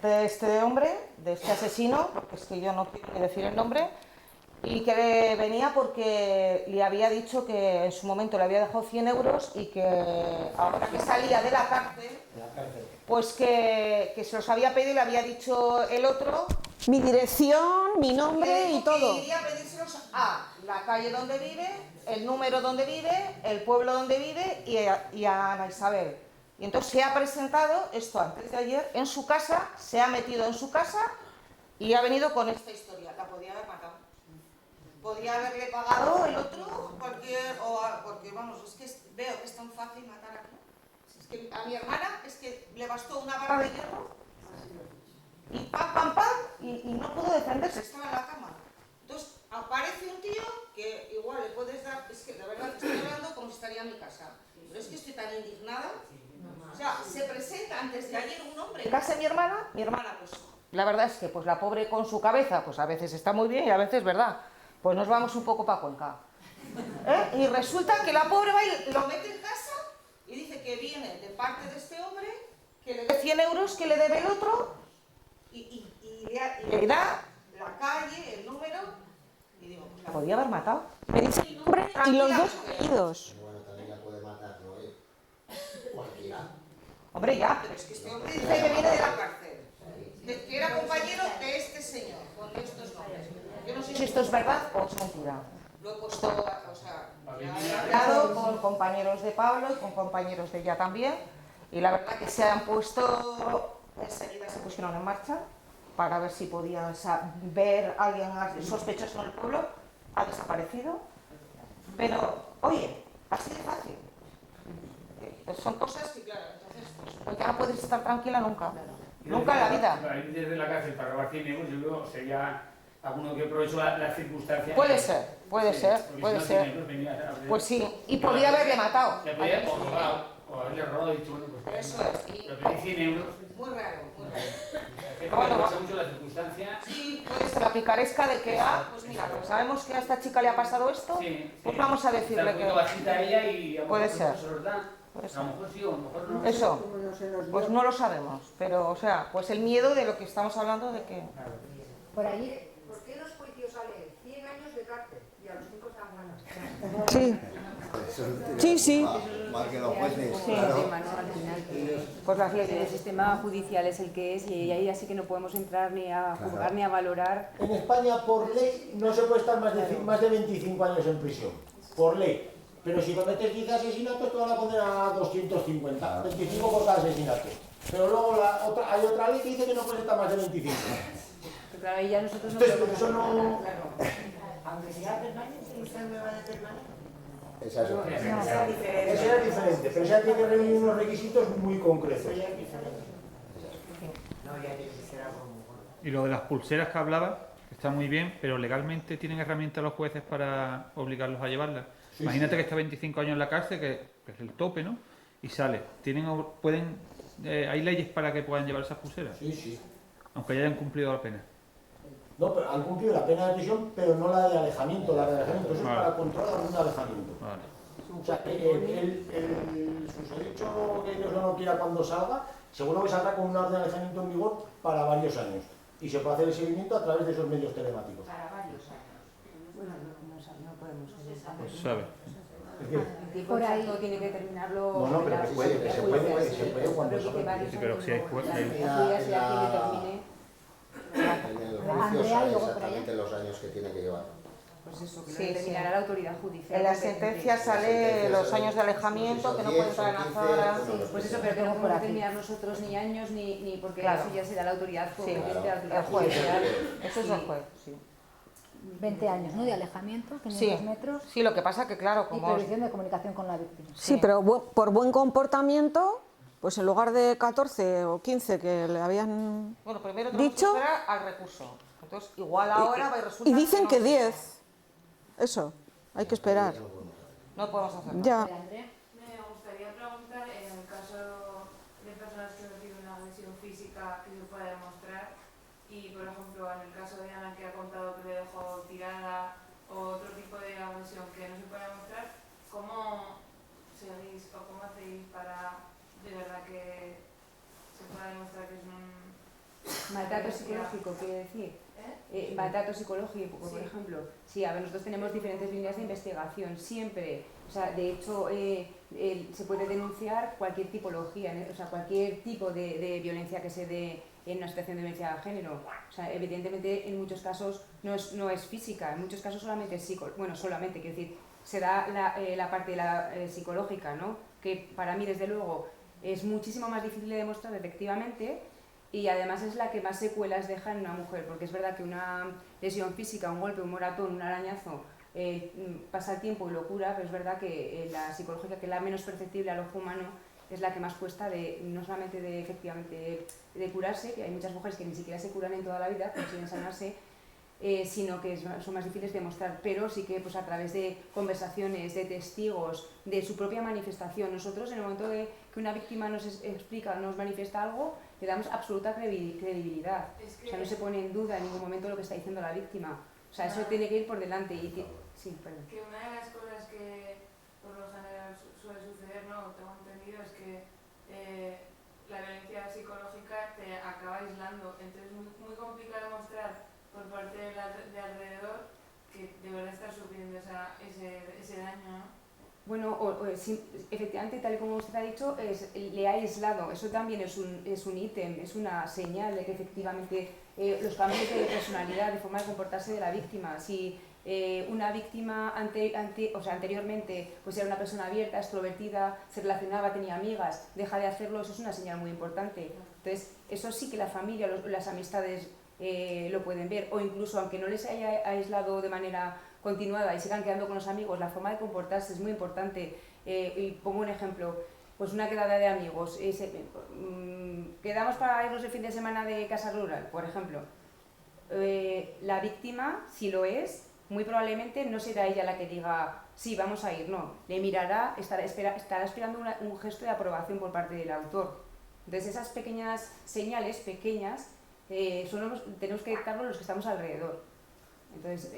[SPEAKER 4] este hombre, de este asesino, porque es que yo no quiero ni decir el nombre, y que venía porque le había dicho que en su momento le había dejado 100 euros y que ahora que salía de la cárcel, pues que se los había pedido y le había dicho el otro
[SPEAKER 2] mi dirección, mi nombre y todo.
[SPEAKER 4] Que iría a pedírselos a la calle donde vive, el número donde vive, el pueblo donde vive y a Ana Isabel. Y entonces se ha presentado esto antes de ayer en su casa, se ha metido en su casa y ha venido con esta historia. La podía haber matado. Podría haberle pagado el otro porque vamos, es que veo que es tan fácil matar aquí. Es que a mi hermana es que le bastó una barra de hierro y pam, pam, pam, y no pudo defenderse, estaba en la cama. Entonces aparece un tío que igual le puedes dar, es que de verdad estoy hablando como si estaría en mi casa, pero es que estoy tan indignada. O sea, se presenta antes de ayer un hombre en casa de mi hermana pues la verdad es que pues la pobre con su cabeza, pues a veces está muy bien y a veces, ¿verdad? Pues nos vamos un poco para Cuenca. Y resulta que la pobre va y lo mete en casa y dice que viene de parte de este hombre, que le dé 100 euros que le debe el otro y le da la calle, el número, y digo, pues la podía haber matado.
[SPEAKER 2] Me dice el nombre y los dos apellidos.
[SPEAKER 11] Bueno, también la puede matar, ¿no? Cualquiera.
[SPEAKER 4] Hombre, ya, pero es que este hombre dice que viene de la cárcel, que era compañero de este señor, con estos nombres. Yo no sé si esto es verdad o es mentira. Lo he puesto, o sea, he hablado con compañeros de Pablo y con compañeros de ella también, y la verdad que se han puesto, enseguida se pusieron en marcha para ver si podían ver a alguien sospechoso en el pueblo. Ha desaparecido, pero oye, así de fácil. Son cosas que, claro, entonces pues, ya no puedes estar tranquila nunca. Nunca en la vida.
[SPEAKER 12] Para ir desde la cárcel para robar 100 euros, yo creo que sería alguno que aprovechó las circunstancias.
[SPEAKER 4] Puede ser, puede ser. Pues sí, y podría haberle matado.
[SPEAKER 12] Le podía haberle robado y dicho, bueno, pues
[SPEAKER 4] eso es.
[SPEAKER 12] Pero pedí 100 euros.
[SPEAKER 4] Muy raro, muy raro.
[SPEAKER 12] Bueno, pasa mucho la circunstancia.
[SPEAKER 4] Sí, puede ser la picaresca de que, pues mira, pues sabemos que a esta chica le ha pasado esto, pues vamos a decirle que...
[SPEAKER 12] Bajita ella y a lo
[SPEAKER 4] puede
[SPEAKER 12] mejor
[SPEAKER 4] ser.
[SPEAKER 12] no se los da. A lo mejor sí o a lo mejor no.
[SPEAKER 4] Eso, pues no lo sabemos, pero, o sea, pues el miedo de lo que estamos hablando de que...
[SPEAKER 1] Por allí,
[SPEAKER 14] ¿Por qué los juicios salen 100 años de cárcel y a los 5 están ganas?
[SPEAKER 2] Sí. Sí, sí.
[SPEAKER 11] Más que los jueces.
[SPEAKER 3] Sí,
[SPEAKER 11] Claro.
[SPEAKER 3] el tema, ¿no? Al final,
[SPEAKER 4] pues las
[SPEAKER 3] el sistema judicial es el que es y ahí así que no podemos entrar ni a juzgar ni a valorar.
[SPEAKER 5] En España, por ley, no se puede estar más de 25 años en prisión. Por ley. Pero si cometes 10 asesinatos, te van a poner a 250. 25 por cada asesinato. Pero luego hay otra ley que dice que no puedes estar más de 25.
[SPEAKER 3] Pero claro, ahí ya nosotros no
[SPEAKER 5] Entonces,
[SPEAKER 3] podemos
[SPEAKER 5] eso no...
[SPEAKER 13] Aunque sea permanente, esta nueva de permanente.
[SPEAKER 11] Esa es otra.
[SPEAKER 13] Esa es diferente.
[SPEAKER 5] Esa es diferente, pero esa tiene que reunir unos requisitos muy concretos.
[SPEAKER 13] No, ya tiene que ser algo muy bueno.
[SPEAKER 12] Y lo de las pulseras que hablaba, está muy bien, pero legalmente tienen herramientas los jueces para obligarlos a llevarlas.
[SPEAKER 5] Sí,
[SPEAKER 12] Imagínate
[SPEAKER 5] sí.
[SPEAKER 12] que está 25 años en la cárcel, que es el tope, ¿no? Y sale. ¿Hay leyes para que puedan llevar esas pulseras?
[SPEAKER 5] Sí, sí.
[SPEAKER 12] Aunque ya hayan cumplido la pena.
[SPEAKER 5] No, pero han cumplido la pena de prisión, pero no la de alejamiento. La de alejamiento, eso es para controlar un alejamiento.
[SPEAKER 12] Vale.
[SPEAKER 5] O sea, el susodicho que Dios no quiera cuando salga, seguro que saldrá con una orden de alejamiento en vigor para varios años. Y se puede hacer el seguimiento a través de esos medios telemáticos.
[SPEAKER 10] Para varios años.
[SPEAKER 3] Bueno, no podemos.
[SPEAKER 12] Pues sabe.
[SPEAKER 3] El tiempo
[SPEAKER 1] Por ahí.
[SPEAKER 3] exacto tiene que determinarlo.
[SPEAKER 5] No, pero
[SPEAKER 3] la
[SPEAKER 5] que se puede cuando
[SPEAKER 3] Creo que varios
[SPEAKER 12] Sí, pero
[SPEAKER 3] años
[SPEAKER 12] si hay
[SPEAKER 3] luego,
[SPEAKER 12] juez,
[SPEAKER 3] la
[SPEAKER 12] hay-
[SPEAKER 3] jueza sea quien determine.
[SPEAKER 11] En el juicio
[SPEAKER 1] Andrea, y
[SPEAKER 11] sabe
[SPEAKER 1] luego por
[SPEAKER 11] exactamente los años que tiene que llevar.
[SPEAKER 3] Pues eso, que lo
[SPEAKER 4] Sí,
[SPEAKER 3] determinará
[SPEAKER 4] sí.
[SPEAKER 3] la autoridad judicial.
[SPEAKER 4] En la
[SPEAKER 3] competente.
[SPEAKER 4] sentencia sale los años de alejamiento, que no puede entrar en la zara.
[SPEAKER 3] Pues eso, pero que no podemos determinar nosotros ni años ni porque
[SPEAKER 4] Claro.
[SPEAKER 3] eso ya será la autoridad
[SPEAKER 4] Sí,
[SPEAKER 3] competente,
[SPEAKER 11] claro.
[SPEAKER 3] la autoridad
[SPEAKER 4] El juez.
[SPEAKER 3] judicial.
[SPEAKER 4] Eso es el juez, sí.
[SPEAKER 1] 20 años, ¿no? De alejamiento, 500
[SPEAKER 4] Sí,
[SPEAKER 1] metros.
[SPEAKER 4] sí, lo que pasa que claro,
[SPEAKER 1] Y
[SPEAKER 4] como...
[SPEAKER 1] prohibición de comunicación con la víctima.
[SPEAKER 2] Sí, pero por buen comportamiento, pues en lugar de 14 o 15 que le habían
[SPEAKER 4] Bueno, primero tenemos
[SPEAKER 2] dicho,
[SPEAKER 4] que esperar al recurso. Entonces, igual ahora va y resulta
[SPEAKER 2] y dicen que
[SPEAKER 4] no.
[SPEAKER 2] 10. Eso, hay que esperar.
[SPEAKER 4] No podemos hacer nada.
[SPEAKER 2] Ya.
[SPEAKER 10] Me gustaría preguntar, en el caso de personas que reciben una agresión física que se pueda demostrar, y por ejemplo en el caso de Ana que ha contado que le dejó tirada, o otro tipo de agresión que no se puede demostrar, ¿cómo seguís o cómo hacéis para de verdad que se pueda demostrar que es un...
[SPEAKER 3] Maltrato psicológico, quiere decir. Maltrato psicológico, por ejemplo. Sí, a ver, nosotros tenemos diferentes líneas de investigación, siempre. O sea, de hecho, se puede denunciar cualquier tipología, o sea, cualquier tipo de violencia que se dé en una situación de violencia de género. O sea, evidentemente, en muchos casos no es física, en muchos casos solamente es psicológica. Bueno, solamente, quiero decir, se da la parte psicológica, ¿no? Que para mí, desde luego, es muchísimo más difícil de demostrar efectivamente. Y además es la que más secuelas deja en una mujer, porque es verdad que una lesión física, un golpe, un moratón, un arañazo, pasa el tiempo y lo cura, pero es verdad que la psicológica, que es la menos perceptible al ojo humano, es la que más cuesta no solamente de efectivamente de curarse, que hay muchas mujeres que ni siquiera se curan en toda la vida, consiguen sanarse, sino que son más difíciles de mostrar, pero sí que pues a través de conversaciones, de testigos, de su propia manifestación. Nosotros en el momento de que una víctima nos explica, nos manifiesta algo, le damos absoluta credibilidad. O sea, no se pone en duda en ningún momento lo que está diciendo la víctima. O sea, eso tiene que ir por delante. Sí, perdón.
[SPEAKER 10] Que una de las cosas que por lo general suele suceder, ¿no? Tengo entendido, es que la violencia psicológica te acaba aislando. Entonces es muy complicado demostrar por parte de alrededor que de verdad estás sufriendo ese daño, ¿no?
[SPEAKER 3] Bueno, sí, efectivamente, tal y como usted ha dicho, le ha aislado. Eso también es un ítem, es una señal de que efectivamente los cambios de personalidad, de forma de comportarse de la víctima. Si una víctima anteriormente pues era una persona abierta, extrovertida, se relacionaba, tenía amigas, deja de hacerlo, eso es una señal muy importante. Entonces, eso sí que la familia, las amistades lo pueden ver, o incluso aunque no les haya aislado de manera continuada y sigan quedando con los amigos, la forma de comportarse es muy importante. Y pongo un ejemplo, pues una quedada de amigos, quedamos para irnos el fin de semana de casa rural, por ejemplo. La víctima, si lo es, muy probablemente no será ella la que diga sí, vamos a ir, no, le mirará, estará esperando un gesto de aprobación por parte del autor. Entonces esas pequeñas señales, pequeñas, tenemos que detectarlo los que estamos alrededor. Entonces,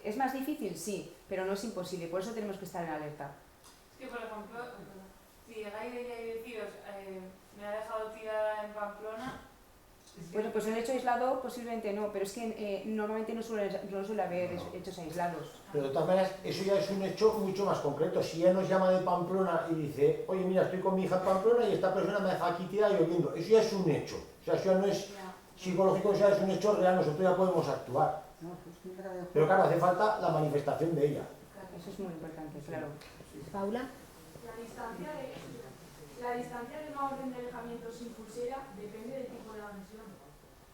[SPEAKER 3] ¿es más difícil? Sí, pero no es imposible, por eso tenemos que estar en alerta.
[SPEAKER 10] Es que, por ejemplo, si llegáis ella y deciros, me ha dejado tirada en Pamplona...
[SPEAKER 3] Bueno, pues un hecho aislado posiblemente no, pero es que normalmente no suele haber hechos aislados.
[SPEAKER 5] Pero de todas maneras, eso ya es un hecho mucho más concreto. Si ella nos llama de Pamplona y dice, oye, mira, estoy con mi hija en Pamplona y esta persona me deja aquí tirada y oyendo, eso ya es un hecho. O sea, eso ya no es psicológico, eso ya es un hecho real, nosotros ya podemos actuar. Pero claro, hace falta la manifestación de ella.
[SPEAKER 3] Eso es muy importante, claro.
[SPEAKER 1] Paula.
[SPEAKER 15] La distancia de una orden de alejamiento sin pulsera depende del tipo de agresión.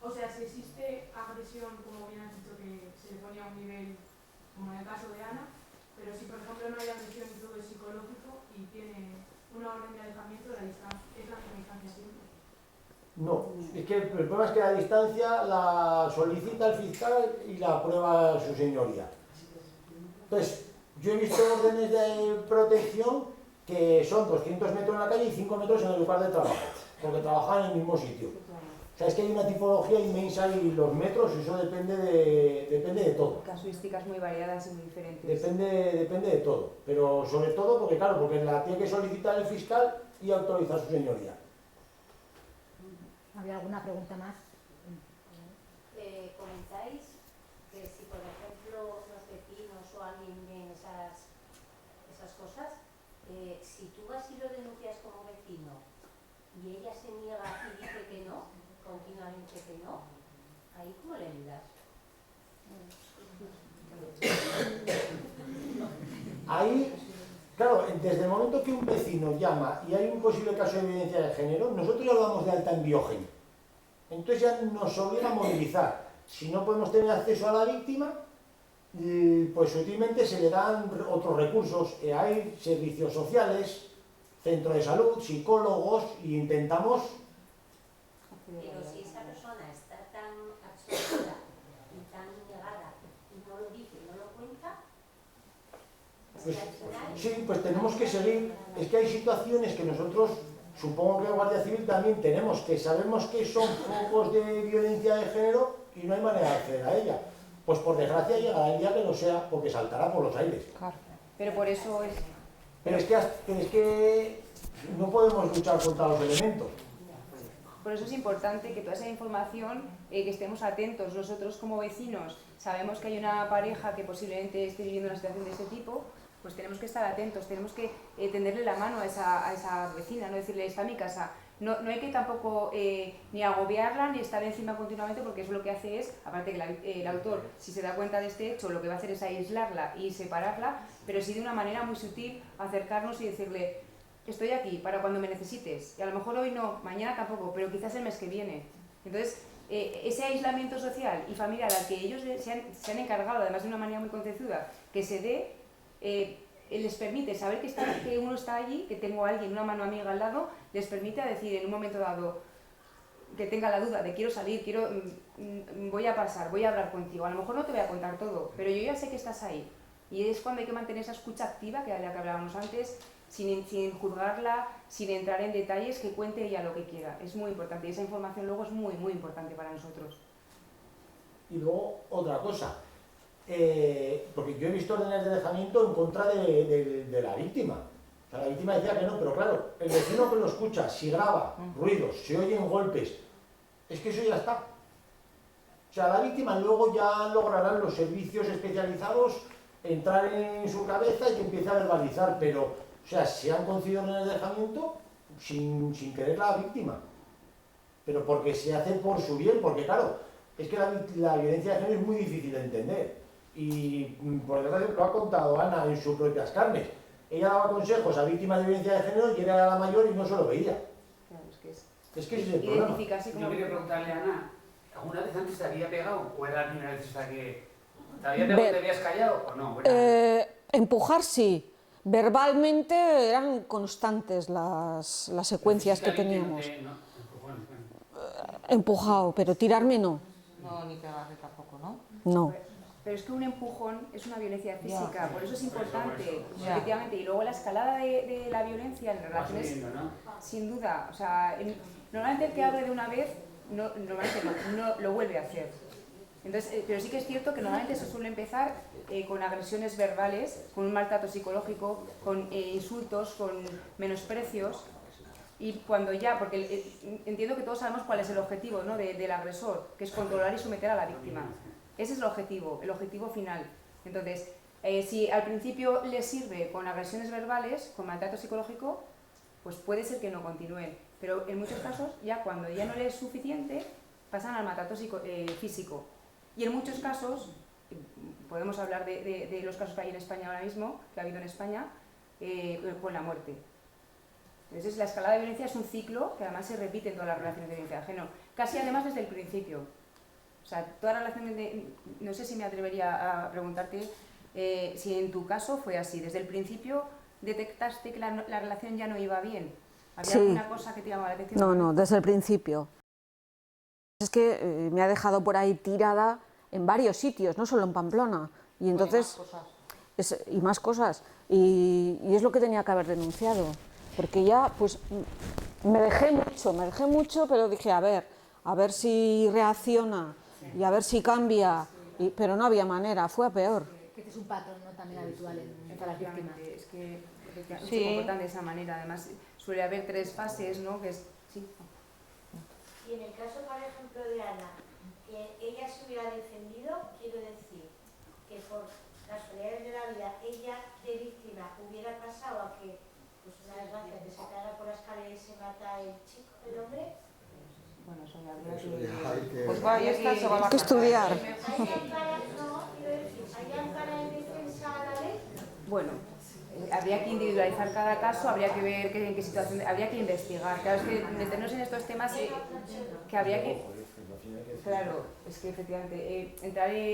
[SPEAKER 15] O sea, si existe agresión, como bien has dicho, que se le pone a un nivel, como en el caso de Ana, pero si por ejemplo no hay agresión y todo es psicológico y tiene una orden de alejamiento, la distancia es la misma distancia siempre.
[SPEAKER 5] No, es que el problema es que la distancia la solicita el fiscal y la aprueba su señoría. Entonces, yo he visto órdenes de protección que son 200 metros en la calle y 5 metros en el lugar de trabajo, porque trabajan en el mismo sitio. O sea, es que hay una tipología inmensa y los metros, eso depende de todo.
[SPEAKER 3] Casuísticas muy variadas y muy diferentes.
[SPEAKER 5] Depende de todo, pero sobre todo porque, claro, porque la tiene que solicitar el fiscal y autorizar su señoría.
[SPEAKER 1] ¿Había alguna pregunta más?
[SPEAKER 9] Comentáis que si, por ejemplo, los vecinos o alguien ve esas esas cosas, si tú vas y lo denuncias como vecino y ella se niega y dice que no, continuamente que no, ¿ahí cómo le ayudas?
[SPEAKER 5] Ahí, claro, desde el momento que un vecino llama y hay un posible caso de violencia de género, nosotros ya lo damos de alta en Biogen. Entonces ya nos obliga a movilizar. Si no podemos tener acceso a la víctima, pues sutilmente se le dan otros recursos. Hay servicios sociales, centros de salud, psicólogos, e intentamos...
[SPEAKER 9] Pero si esa persona está tan absorbida y tan negada y no lo dice, no lo cuenta,
[SPEAKER 5] Pues, sí, pues tenemos que seguir. Es que hay situaciones que nosotros, supongo que en Guardia Civil también tenemos, que sabemos que son focos de violencia de género y no hay manera de acceder a ella. Pues por desgracia llegará el día que no sea, porque saltará por los aires.
[SPEAKER 3] Claro. Pero por eso es...
[SPEAKER 5] Pero es que no podemos luchar contra los elementos.
[SPEAKER 3] Por eso es importante que toda esa información, que estemos atentos. Nosotros como vecinos sabemos que hay una pareja que posiblemente esté viviendo una situación de este tipo, pues tenemos que estar atentos, tenemos que tenderle la mano a esa vecina, no decirle, está en mi casa. No hay que tampoco ni agobiarla ni estar encima continuamente, porque eso lo que hace es, aparte que el autor, si se da cuenta de este hecho, lo que va a hacer es aislarla y separarla, pero sí de una manera muy sutil acercarnos y decirle, estoy aquí para cuando me necesites, y a lo mejor hoy no, mañana tampoco, pero quizás el mes que viene. Entonces, ese aislamiento social y familiar al que ellos se han encargado, además de una manera muy concienzuda, que se dé, les permite saber que uno está allí, que tengo a alguien, una mano amiga al lado, les permite decir en un momento dado que tenga la duda de quiero salir, voy a pasar, voy a hablar contigo, a lo mejor no te voy a contar todo, pero yo ya sé que estás ahí. Y es cuando hay que mantener esa escucha activa, que era la que hablábamos antes, sin juzgarla, sin entrar en detalles, que cuente ella lo que quiera. Es muy importante y esa información luego es muy, muy importante para nosotros.
[SPEAKER 5] Y luego, otra cosa, porque yo he visto órdenes de alejamiento en contra de la víctima. O sea, la víctima decía que no, pero claro, el vecino que lo escucha, si graba ruidos, se oyen golpes, es que eso ya está. O sea, la víctima luego ya lograrán los servicios especializados entrar en su cabeza y que empiece a verbalizar, pero, o sea, se han concedido órdenes de alejamiento sin querer la víctima. Pero porque se hace por su bien, porque claro, es que la violencia de género es muy difícil de entender. Y por desgracia lo ha contado Ana en sus propias carnes. Ella daba consejos a víctimas de violencia de género y era la mayor y no se lo veía.
[SPEAKER 3] Claro, es que
[SPEAKER 5] ese es el problema.
[SPEAKER 16] Yo quería preguntarle a Ana, ¿alguna vez antes te había pegado o era la primera vez esta que te había pegado y te habías callado o no?
[SPEAKER 2] Empujar sí. Verbalmente eran constantes las secuencias que teníamos. Empujado, pero tirarme no.
[SPEAKER 4] No, ni pegarle tampoco, ¿no?
[SPEAKER 2] No.
[SPEAKER 3] Pero es que un empujón es una violencia física,
[SPEAKER 4] Ya.
[SPEAKER 3] por eso es importante,
[SPEAKER 4] Ya.
[SPEAKER 3] efectivamente. Y luego la escalada de la violencia en relaciones,
[SPEAKER 16] subiendo, ¿no?
[SPEAKER 3] sin duda, o sea, normalmente el que abre de una vez, normalmente no lo vuelve a hacer. Entonces, pero sí que es cierto que normalmente se suele empezar con agresiones verbales, con un maltrato psicológico, con insultos, con menosprecios. Y cuando ya, porque entiendo que todos sabemos cuál es el objetivo, ¿no?, del agresor, que es controlar y someter a la víctima. Ese es el objetivo final. Entonces, si al principio les sirve con agresiones verbales, con maltrato psicológico, pues puede ser que no continúen. Pero en muchos casos, ya cuando ya no les es suficiente, pasan al maltrato físico. Y en muchos casos, podemos hablar de los casos que hay en España ahora mismo, que ha habido en España, con la muerte. Entonces, la escalada de violencia es un ciclo que además se repite en todas las relaciones de violencia de género, casi además desde el principio. O sea, todas las relaciones no sé si me atrevería a preguntarte si en tu caso fue así. Desde el principio detectaste que la relación ya no iba bien. ¿Había alguna cosa que te llamaba la atención?
[SPEAKER 2] No, desde el principio. Es que me ha dejado por ahí tirada en varios sitios, no solo en Pamplona. Y entonces, y más cosas. Y es lo que tenía que haber denunciado. Porque ya, pues, me dejé mucho, pero dije, a ver si reacciona y a ver si cambia. Pero no había manera, fue a peor.
[SPEAKER 1] Que este es un patrón, ¿no?, también habitual en todas las víctimas.
[SPEAKER 3] Es que se comportan de esa manera. Además, suele haber 3 fases, ¿no? Que es, sí.
[SPEAKER 9] Y en el caso, por ejemplo, de Ana, que ella se hubiera defendido, quiero decir que por casualidades de la vida ella de víctima hubiera
[SPEAKER 4] Pues va, ya está, se va a la casa.
[SPEAKER 2] Estudiar.
[SPEAKER 3] Bueno, habría que individualizar cada caso, habría que ver en qué situación, habría que investigar. Claro, es que meternos en estos temas que habría que... Claro, es que efectivamente,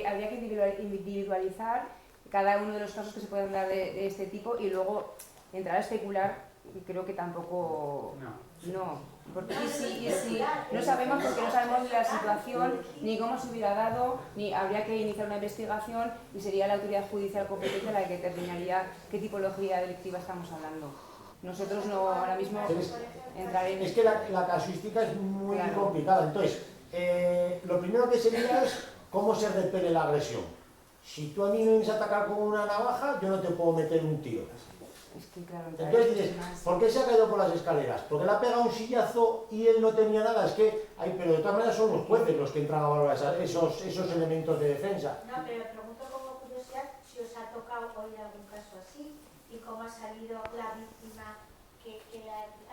[SPEAKER 3] habría que individualizar cada uno de los casos que se pueden dar de este tipo y luego entrar a especular, creo que tampoco... No. Porque si no sabemos, porque no sabemos la situación, ni cómo se hubiera dado, ni habría que iniciar una investigación y sería la autoridad judicial competente la que determinaría qué tipología delictiva estamos hablando. Nosotros no, ahora mismo, entrar en...
[SPEAKER 5] Es que la casuística es muy complicada. Entonces, lo primero que sería es cómo se repele la agresión. Si tú a mí me vienes a atacar con una navaja, yo no te puedo meter un tiro.
[SPEAKER 3] Es que, claro,
[SPEAKER 5] entonces dices, ¿por qué se ha caído por las escaleras? ¿Porque le ha pegado un sillazo y él no tenía nada? Es que, pero de todas maneras son los jueces los que entran a valorar esos elementos de defensa.
[SPEAKER 9] No, pero pregunto como curiosidad si os ha tocado oír algún caso así y cómo ha salido la víctima que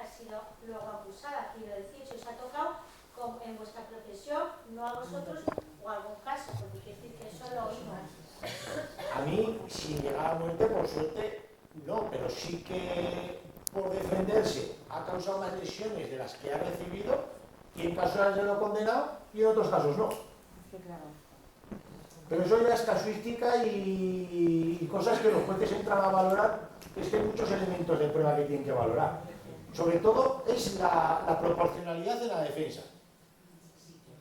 [SPEAKER 9] ha sido luego abusada. Quiero decir, si os ha tocado en vuestra profesión, no a vosotros, o algún caso, porque quiero decir que eso lo oímos.
[SPEAKER 5] A mí, sin llegar a muerte, por suerte, no, pero sí que por defenderse ha causado más lesiones de las que ha recibido y en casos ha sido condenado y en otros casos no. Pero eso ya es casuística y cosas que los jueces entran a valorar, es que hay muchos elementos de prueba que tienen que valorar. Sobre todo es la proporcionalidad de la defensa.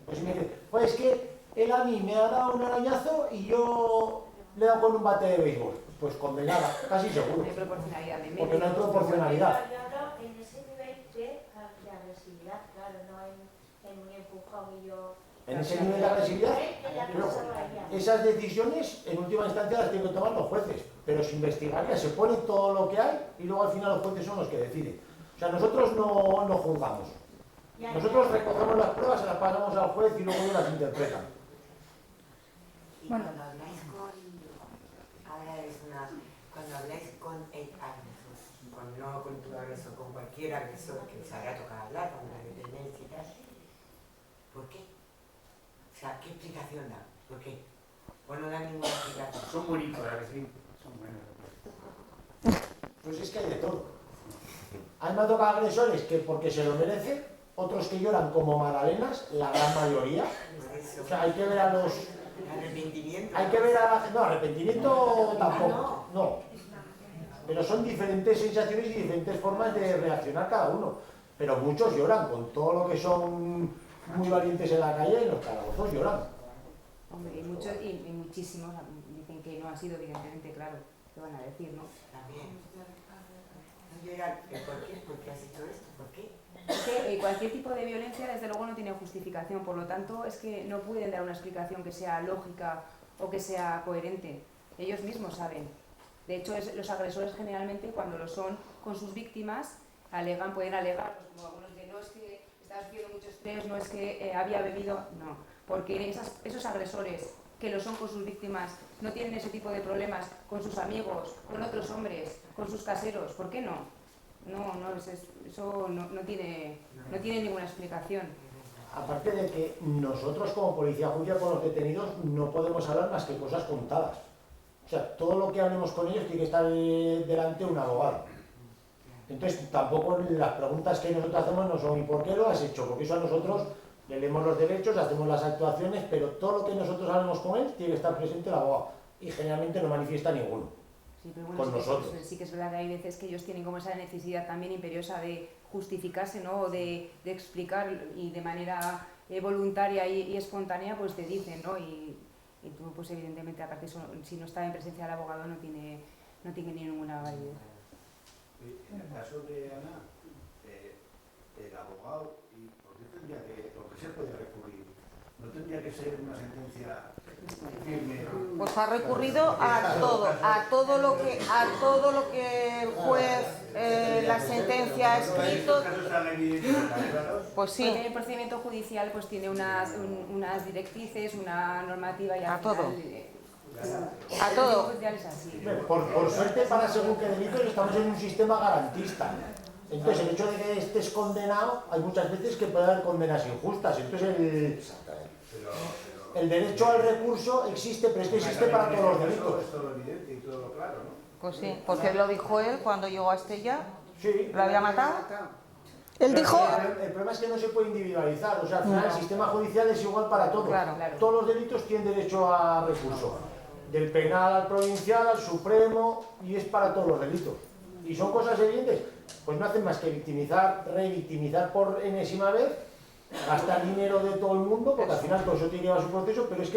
[SPEAKER 5] Pues si me dicen, pues es que él a mí me ha dado un arañazo y yo le he dado con un bate de béisbol. Pues condenada, casi seguro.
[SPEAKER 3] No hay proporcionalidad.
[SPEAKER 5] Porque no hay proporcionalidad.
[SPEAKER 9] Yo hablo en ese nivel de agresividad, claro, no en un empujón y yo...
[SPEAKER 5] En ese nivel de agresividad, esas decisiones en última instancia las tienen que tomar los jueces, pero se investigaría, se pone todo lo que hay y luego al final los jueces son los que deciden. O sea, nosotros no juzgamos. Nosotros recogemos las pruebas, se las pasamos al juez y luego ellos las interpretan.
[SPEAKER 13] Bueno, cuando habláis cuando habláis con el agresor, no con tu agresor, con cualquier agresor que os haya tocado hablar, con la dependencia y tal, ¿por qué? O sea, ¿qué explicación da? ¿Por qué? ¿O no da ninguna explicación?
[SPEAKER 16] Son bonitos, ¿verdad que sí? Son buenos.
[SPEAKER 5] Pues es que hay de todo. Hay más tocado agresores que porque se lo merecen, otros que lloran como magdalenas, la gran mayoría. O sea, hay que ver a los...
[SPEAKER 13] ¿Arrepentimiento?
[SPEAKER 5] Hay que ver a la... No, arrepentimiento tampoco, no. Pero son diferentes sensaciones y diferentes formas de reaccionar cada uno. Pero muchos lloran, con todo lo que son muy valientes en la calle, los calabozos lloran.
[SPEAKER 3] Hombre, y muchísimos dicen que no ha sido, evidentemente, claro, ¿qué van a decir, no?
[SPEAKER 13] También. No llorar, ¿por qué has hecho esto? ¿Por qué?
[SPEAKER 3] Es que cualquier tipo de violencia, desde luego, no tiene justificación, por lo tanto, es que no pueden dar una explicación que sea lógica o que sea coherente. Ellos mismos saben. De hecho, los agresores generalmente, cuando lo son con sus víctimas, pueden alegar, pues, como algunos de no es que estaba sufriendo mucho estrés, no es que había bebido, no. Porque esos agresores que lo son con sus víctimas no tienen ese tipo de problemas con sus amigos, con otros hombres, con sus caseros. ¿Por qué no? Eso no tiene ninguna explicación.
[SPEAKER 5] Aparte de que nosotros como policía judicial con los detenidos no podemos hablar más que cosas contadas. O sea, todo lo que hablemos con ellos tiene que estar delante de un abogado. Entonces tampoco las preguntas que nosotros hacemos no son ¿y por qué lo has hecho? Porque eso a nosotros le leemos los derechos, hacemos las actuaciones, pero todo lo que nosotros hablemos con él tiene que estar presente el abogado. Y generalmente no manifiesta ninguno.
[SPEAKER 3] Sí, pero bueno, sí que es verdad que hay veces que ellos tienen como esa necesidad también imperiosa de justificarse, ¿no? O de explicar y de manera voluntaria y espontánea pues te dicen, ¿no? Y tú pues evidentemente aparte si no está en presencia del abogado no tiene ninguna validez.
[SPEAKER 7] En el caso de Ana, el abogado, ¿por qué se puede recurrir? ¿No tendría que ser una sentencia firme?
[SPEAKER 4] Pues ha recurrido a todo lo que el juez, la sentencia ha escrito. Pues sí.
[SPEAKER 3] El procedimiento judicial pues tiene unas directrices, una normativa y
[SPEAKER 4] a todo.
[SPEAKER 3] A todo.
[SPEAKER 5] Por suerte, para según qué delitos, estamos en un sistema garantista. Entonces, el hecho de que estés condenado, hay muchas veces que puede haber condenas injustas. Entonces, El derecho al recurso existe, pero es que existe para todos los delitos.
[SPEAKER 7] Es todo lo evidente y todo lo claro, ¿no?
[SPEAKER 4] Pues sí, porque lo dijo él cuando llegó a Estella.
[SPEAKER 5] Sí.
[SPEAKER 4] ¿Lo había matado?
[SPEAKER 2] Él dijo...
[SPEAKER 5] El problema es que no se puede individualizar, o sea, al final el sistema judicial es igual para todos.
[SPEAKER 4] Claro.
[SPEAKER 5] Todos los delitos tienen derecho a recurso. Del penal al provincial, al supremo, y es para todos los delitos. Y son cosas evidentes, pues no hacen más que victimizar, revictimizar por enésima vez, gastar dinero de todo el mundo, porque al final todo eso tiene que llevar su proceso, pero es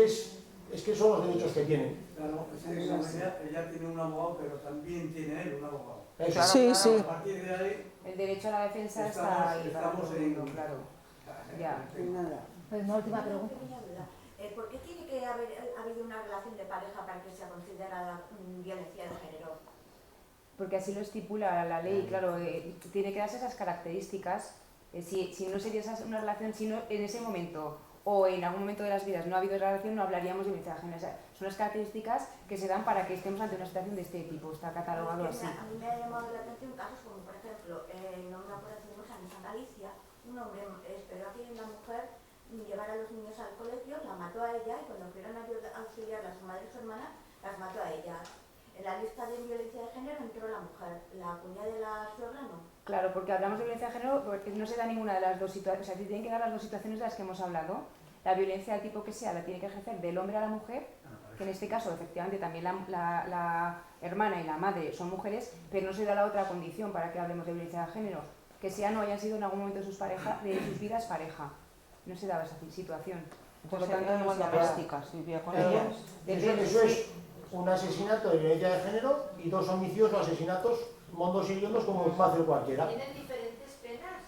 [SPEAKER 5] que son los derechos que tienen.
[SPEAKER 17] Claro, ella tiene un abogado, pero también tiene él un abogado.
[SPEAKER 2] Sí, sí.
[SPEAKER 17] A partir de ahí,
[SPEAKER 3] el derecho a la defensa está ahí,
[SPEAKER 17] estamos en...
[SPEAKER 3] claro. Ya.
[SPEAKER 1] Pues una última pregunta.
[SPEAKER 9] ¿Por qué tiene que haber habido una relación de pareja para que sea considerada violencia de género?
[SPEAKER 3] Porque así lo estipula la ley, claro, tiene que darse esas características. Si no sería una relación, si no, en ese momento o en algún momento de las vidas no ha habido relación, no hablaríamos de violencia de género. O sea, son las características que se dan para que estemos ante una situación de este tipo, está catalogado así.
[SPEAKER 9] A mí me ha llamado la atención casos como, por ejemplo, no me acuerdo si en Santa Galicia, un hombre esperó a que una mujer llevara a los niños al colegio, la mató a ella y cuando fueron a auxiliar a su madre y su hermana, las mató a ella. En la lista de violencia de género entró la mujer, la cuñada de la suegra no.
[SPEAKER 3] Claro, porque hablamos de violencia de género, porque no se da ninguna de las dos situaciones, o sea, tienen que dar las dos situaciones de las que hemos hablado. La violencia del tipo que sea la tiene que ejercer del hombre a la mujer, que en este caso efectivamente también la hermana y la madre son mujeres, pero no se da la otra condición para que hablemos de violencia de género, que sea no hayan sido en algún momento de sus vidas pareja. No se daba esa situación. Por lo tanto, no se
[SPEAKER 4] domésticas, vivía con ellas.
[SPEAKER 5] Eso es un asesinato de violencia de género y 2 homicidios o asesinatos mondos y hondos como un fácil cualquiera.
[SPEAKER 9] ¿Tienen diferentes penas?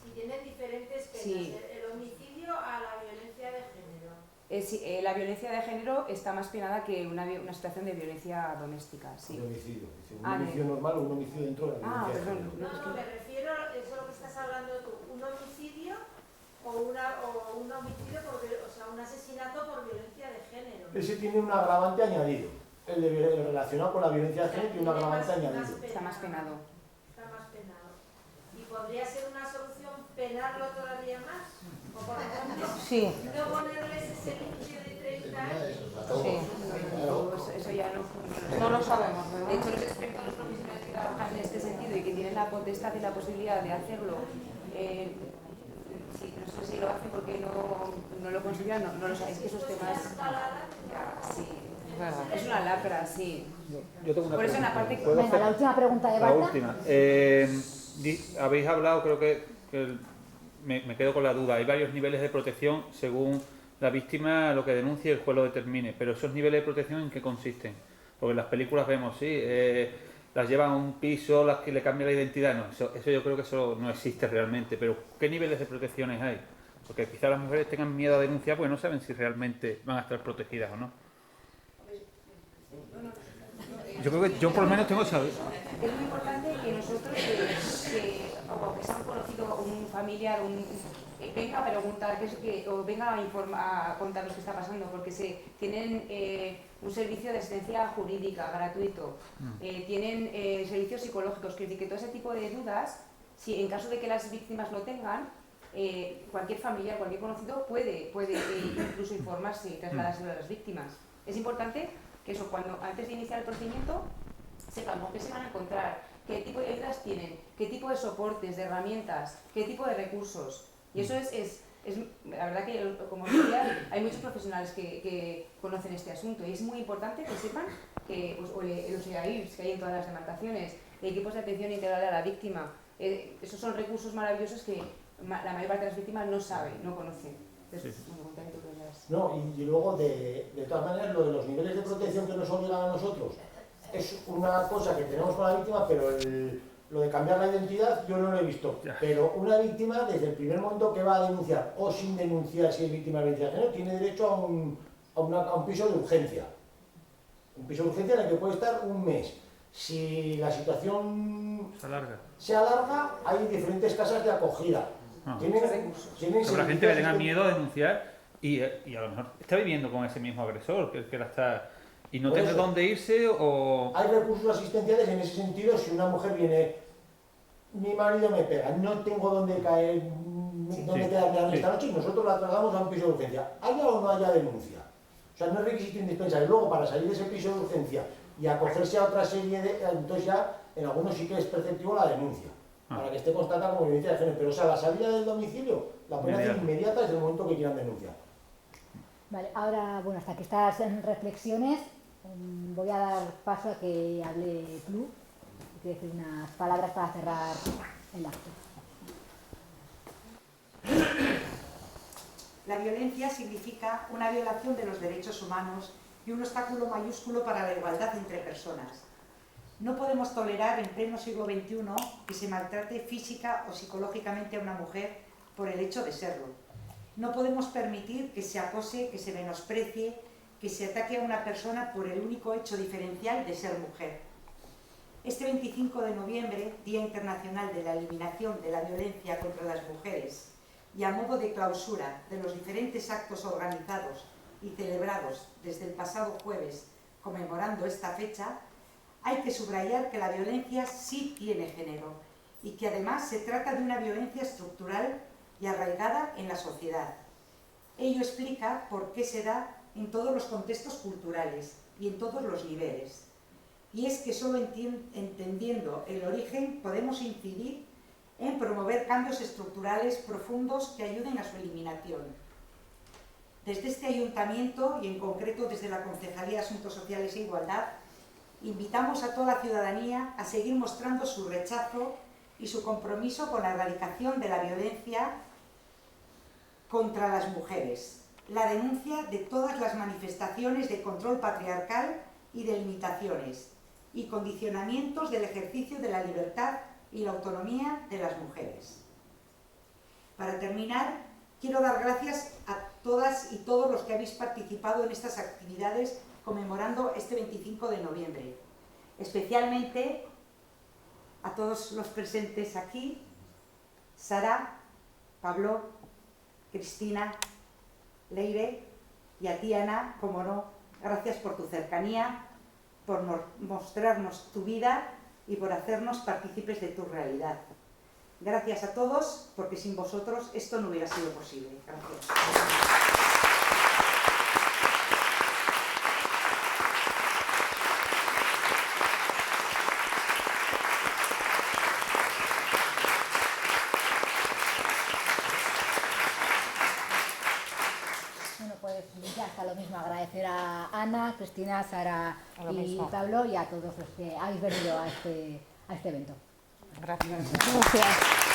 [SPEAKER 9] Si tienen diferentes penas,
[SPEAKER 3] sí.
[SPEAKER 9] El homicidio a la violencia de género.
[SPEAKER 3] La violencia de género está más penada que una situación de violencia doméstica. Sí.
[SPEAKER 5] Un homicidio. Un homicidio normal o un homicidio dentro de la violencia de género.
[SPEAKER 9] No, me refiero a eso lo que estás hablando tú. Un homicidio o un homicidio, o sea, un asesinato por violencia de género.
[SPEAKER 5] Ese tiene un agravante añadido. El relacionado con la violencia de género tiene un agravante añadido.
[SPEAKER 3] Está más penado.
[SPEAKER 9] Está más penado. ¿Y podría ser una solución penarlo todavía más? O por ejemplo,
[SPEAKER 4] sí.
[SPEAKER 9] no ponerles ese límite de 30 años.
[SPEAKER 3] Sí. Eso ya no lo sabemos. De hecho, los expertos, los profesionales que trabajan en este sentido y que tienen la potestad y la posibilidad de hacerlo, sí, no sé si lo hacen porque no lo consideran, no lo sabéis, que esos temas... Sí, es una lacra, sí.
[SPEAKER 12] Yo tengo una
[SPEAKER 3] por eso en la
[SPEAKER 12] pregunta.
[SPEAKER 3] parte...
[SPEAKER 1] Venga, la última pregunta de
[SPEAKER 12] La
[SPEAKER 1] Marta.
[SPEAKER 12] última. Habéis hablado, creo que me quedo con la duda, hay varios niveles de protección según la víctima, lo que denuncie el juez lo determine, pero esos niveles de protección ¿en qué consisten? Porque en las películas vemos, sí, las llevan a un piso, las que le cambian la identidad, no, eso yo creo que eso no existe realmente, pero ¿qué niveles de protecciones hay? Porque quizás las mujeres tengan miedo a denunciar porque no saben si realmente van a estar protegidas o no. Yo creo que yo por lo menos tengo esa...
[SPEAKER 3] Es muy importante que nosotros, que se han conocido un familiar, venga a preguntar, o venga a contar lo que está pasando, porque tienen un servicio de asistencia jurídica gratuito, tienen servicios psicológicos, que todo ese tipo de dudas, si en caso de que las víctimas lo tengan, cualquier familiar, cualquier conocido puede incluso informarse y trasladarse a las víctimas. Es importante que eso, antes de iniciar el procedimiento, sepan con qué se van a encontrar, qué tipo de ayudas tienen, qué tipo de soportes, de herramientas, qué tipo de recursos. Y eso es la verdad que, como decía, hay muchos profesionales que conocen este asunto y es muy importante que sepan que los EAIRs que hay en todas las demarcaciones, equipos de atención integral a la víctima, esos son recursos maravillosos que la mayor parte de las víctimas no saben, no conocen. Entonces,
[SPEAKER 5] No, y luego, de todas maneras, lo de los niveles de protección que nos obligan a nosotros es una cosa que tenemos con la víctima, pero lo de cambiar la identidad yo no lo he visto. Pero una víctima, desde el primer momento que va a denunciar o sin denunciar si es víctima de violencia de género, tiene derecho a un piso de urgencia. Un piso de urgencia en el que puede estar un mes. Si la situación se alarga, hay diferentes casas de acogida. Tienen
[SPEAKER 12] Habrá gente que tenga miedo a denunciar y a lo mejor está viviendo con ese mismo agresor que la está y no tiene dónde irse o...
[SPEAKER 5] Hay recursos asistenciales en ese sentido. Si una mujer viene, mi marido me pega, no tengo dónde caer, dónde quedarme esta noche y nosotros la trasladamos a un piso de urgencia. ¿Haya o no haya denuncia? O sea, no es requisito indispensable. Luego, para salir de ese piso de urgencia y acogerse a otra serie de... Entonces ya, en algunos sí que es perceptivo la denuncia, para que esté constatada como violencia de género. Pero, o sea, la salida del domicilio la pueden hacer inmediata desde el momento que quieran denunciar.
[SPEAKER 1] Vale, ahora, bueno, hasta que estás en reflexiones, voy a dar paso a que hable Plu, y quiero decir unas palabras para cerrar el acto.
[SPEAKER 18] La violencia significa una violación de los derechos humanos y un obstáculo mayúsculo para la igualdad entre personas. No podemos tolerar en pleno siglo XXI que se maltrate física o psicológicamente a una mujer por el hecho de serlo. No podemos permitir que se acose, que se menosprecie, que se ataque a una persona por el único hecho diferencial de ser mujer. Este 25 de noviembre, Día Internacional de la Eliminación de la Violencia contra las Mujeres, y a modo de clausura de los diferentes actos organizados y celebrados desde el pasado jueves conmemorando esta fecha, hay que subrayar que la violencia sí tiene género y que además se trata de una violencia estructural y arraigada en la sociedad. Ello explica por qué se da en todos los contextos culturales y en todos los niveles. Y es que solo entendiendo el origen podemos incidir en promover cambios estructurales profundos que ayuden a su eliminación. Desde este ayuntamiento, y en concreto desde la Concejalía de Asuntos Sociales e Igualdad, invitamos a toda la ciudadanía a seguir mostrando su rechazo y su compromiso con la erradicación de la violencia contra las mujeres, la denuncia de todas las manifestaciones de control patriarcal y de limitaciones y condicionamientos del ejercicio de la libertad y la autonomía de las mujeres. Para terminar, quiero dar gracias a todas y todos los que habéis participado en estas actividades conmemorando este 25 de noviembre. Especialmente a todos los presentes aquí, Sara, Pablo, Cristina, Leire y a ti, Ana, como no, gracias por tu cercanía, por mostrarnos tu vida y por hacernos partícipes de tu realidad. Gracias a todos, porque sin vosotros esto no hubiera sido posible. Gracias.
[SPEAKER 1] Bueno, pues ya está lo mismo, agradecer a Ana, Cristina, Sara
[SPEAKER 4] Lo
[SPEAKER 1] y
[SPEAKER 4] mismo.
[SPEAKER 1] Pablo y a todos los que habéis venido a este evento.
[SPEAKER 4] Gracias.
[SPEAKER 1] Gracias.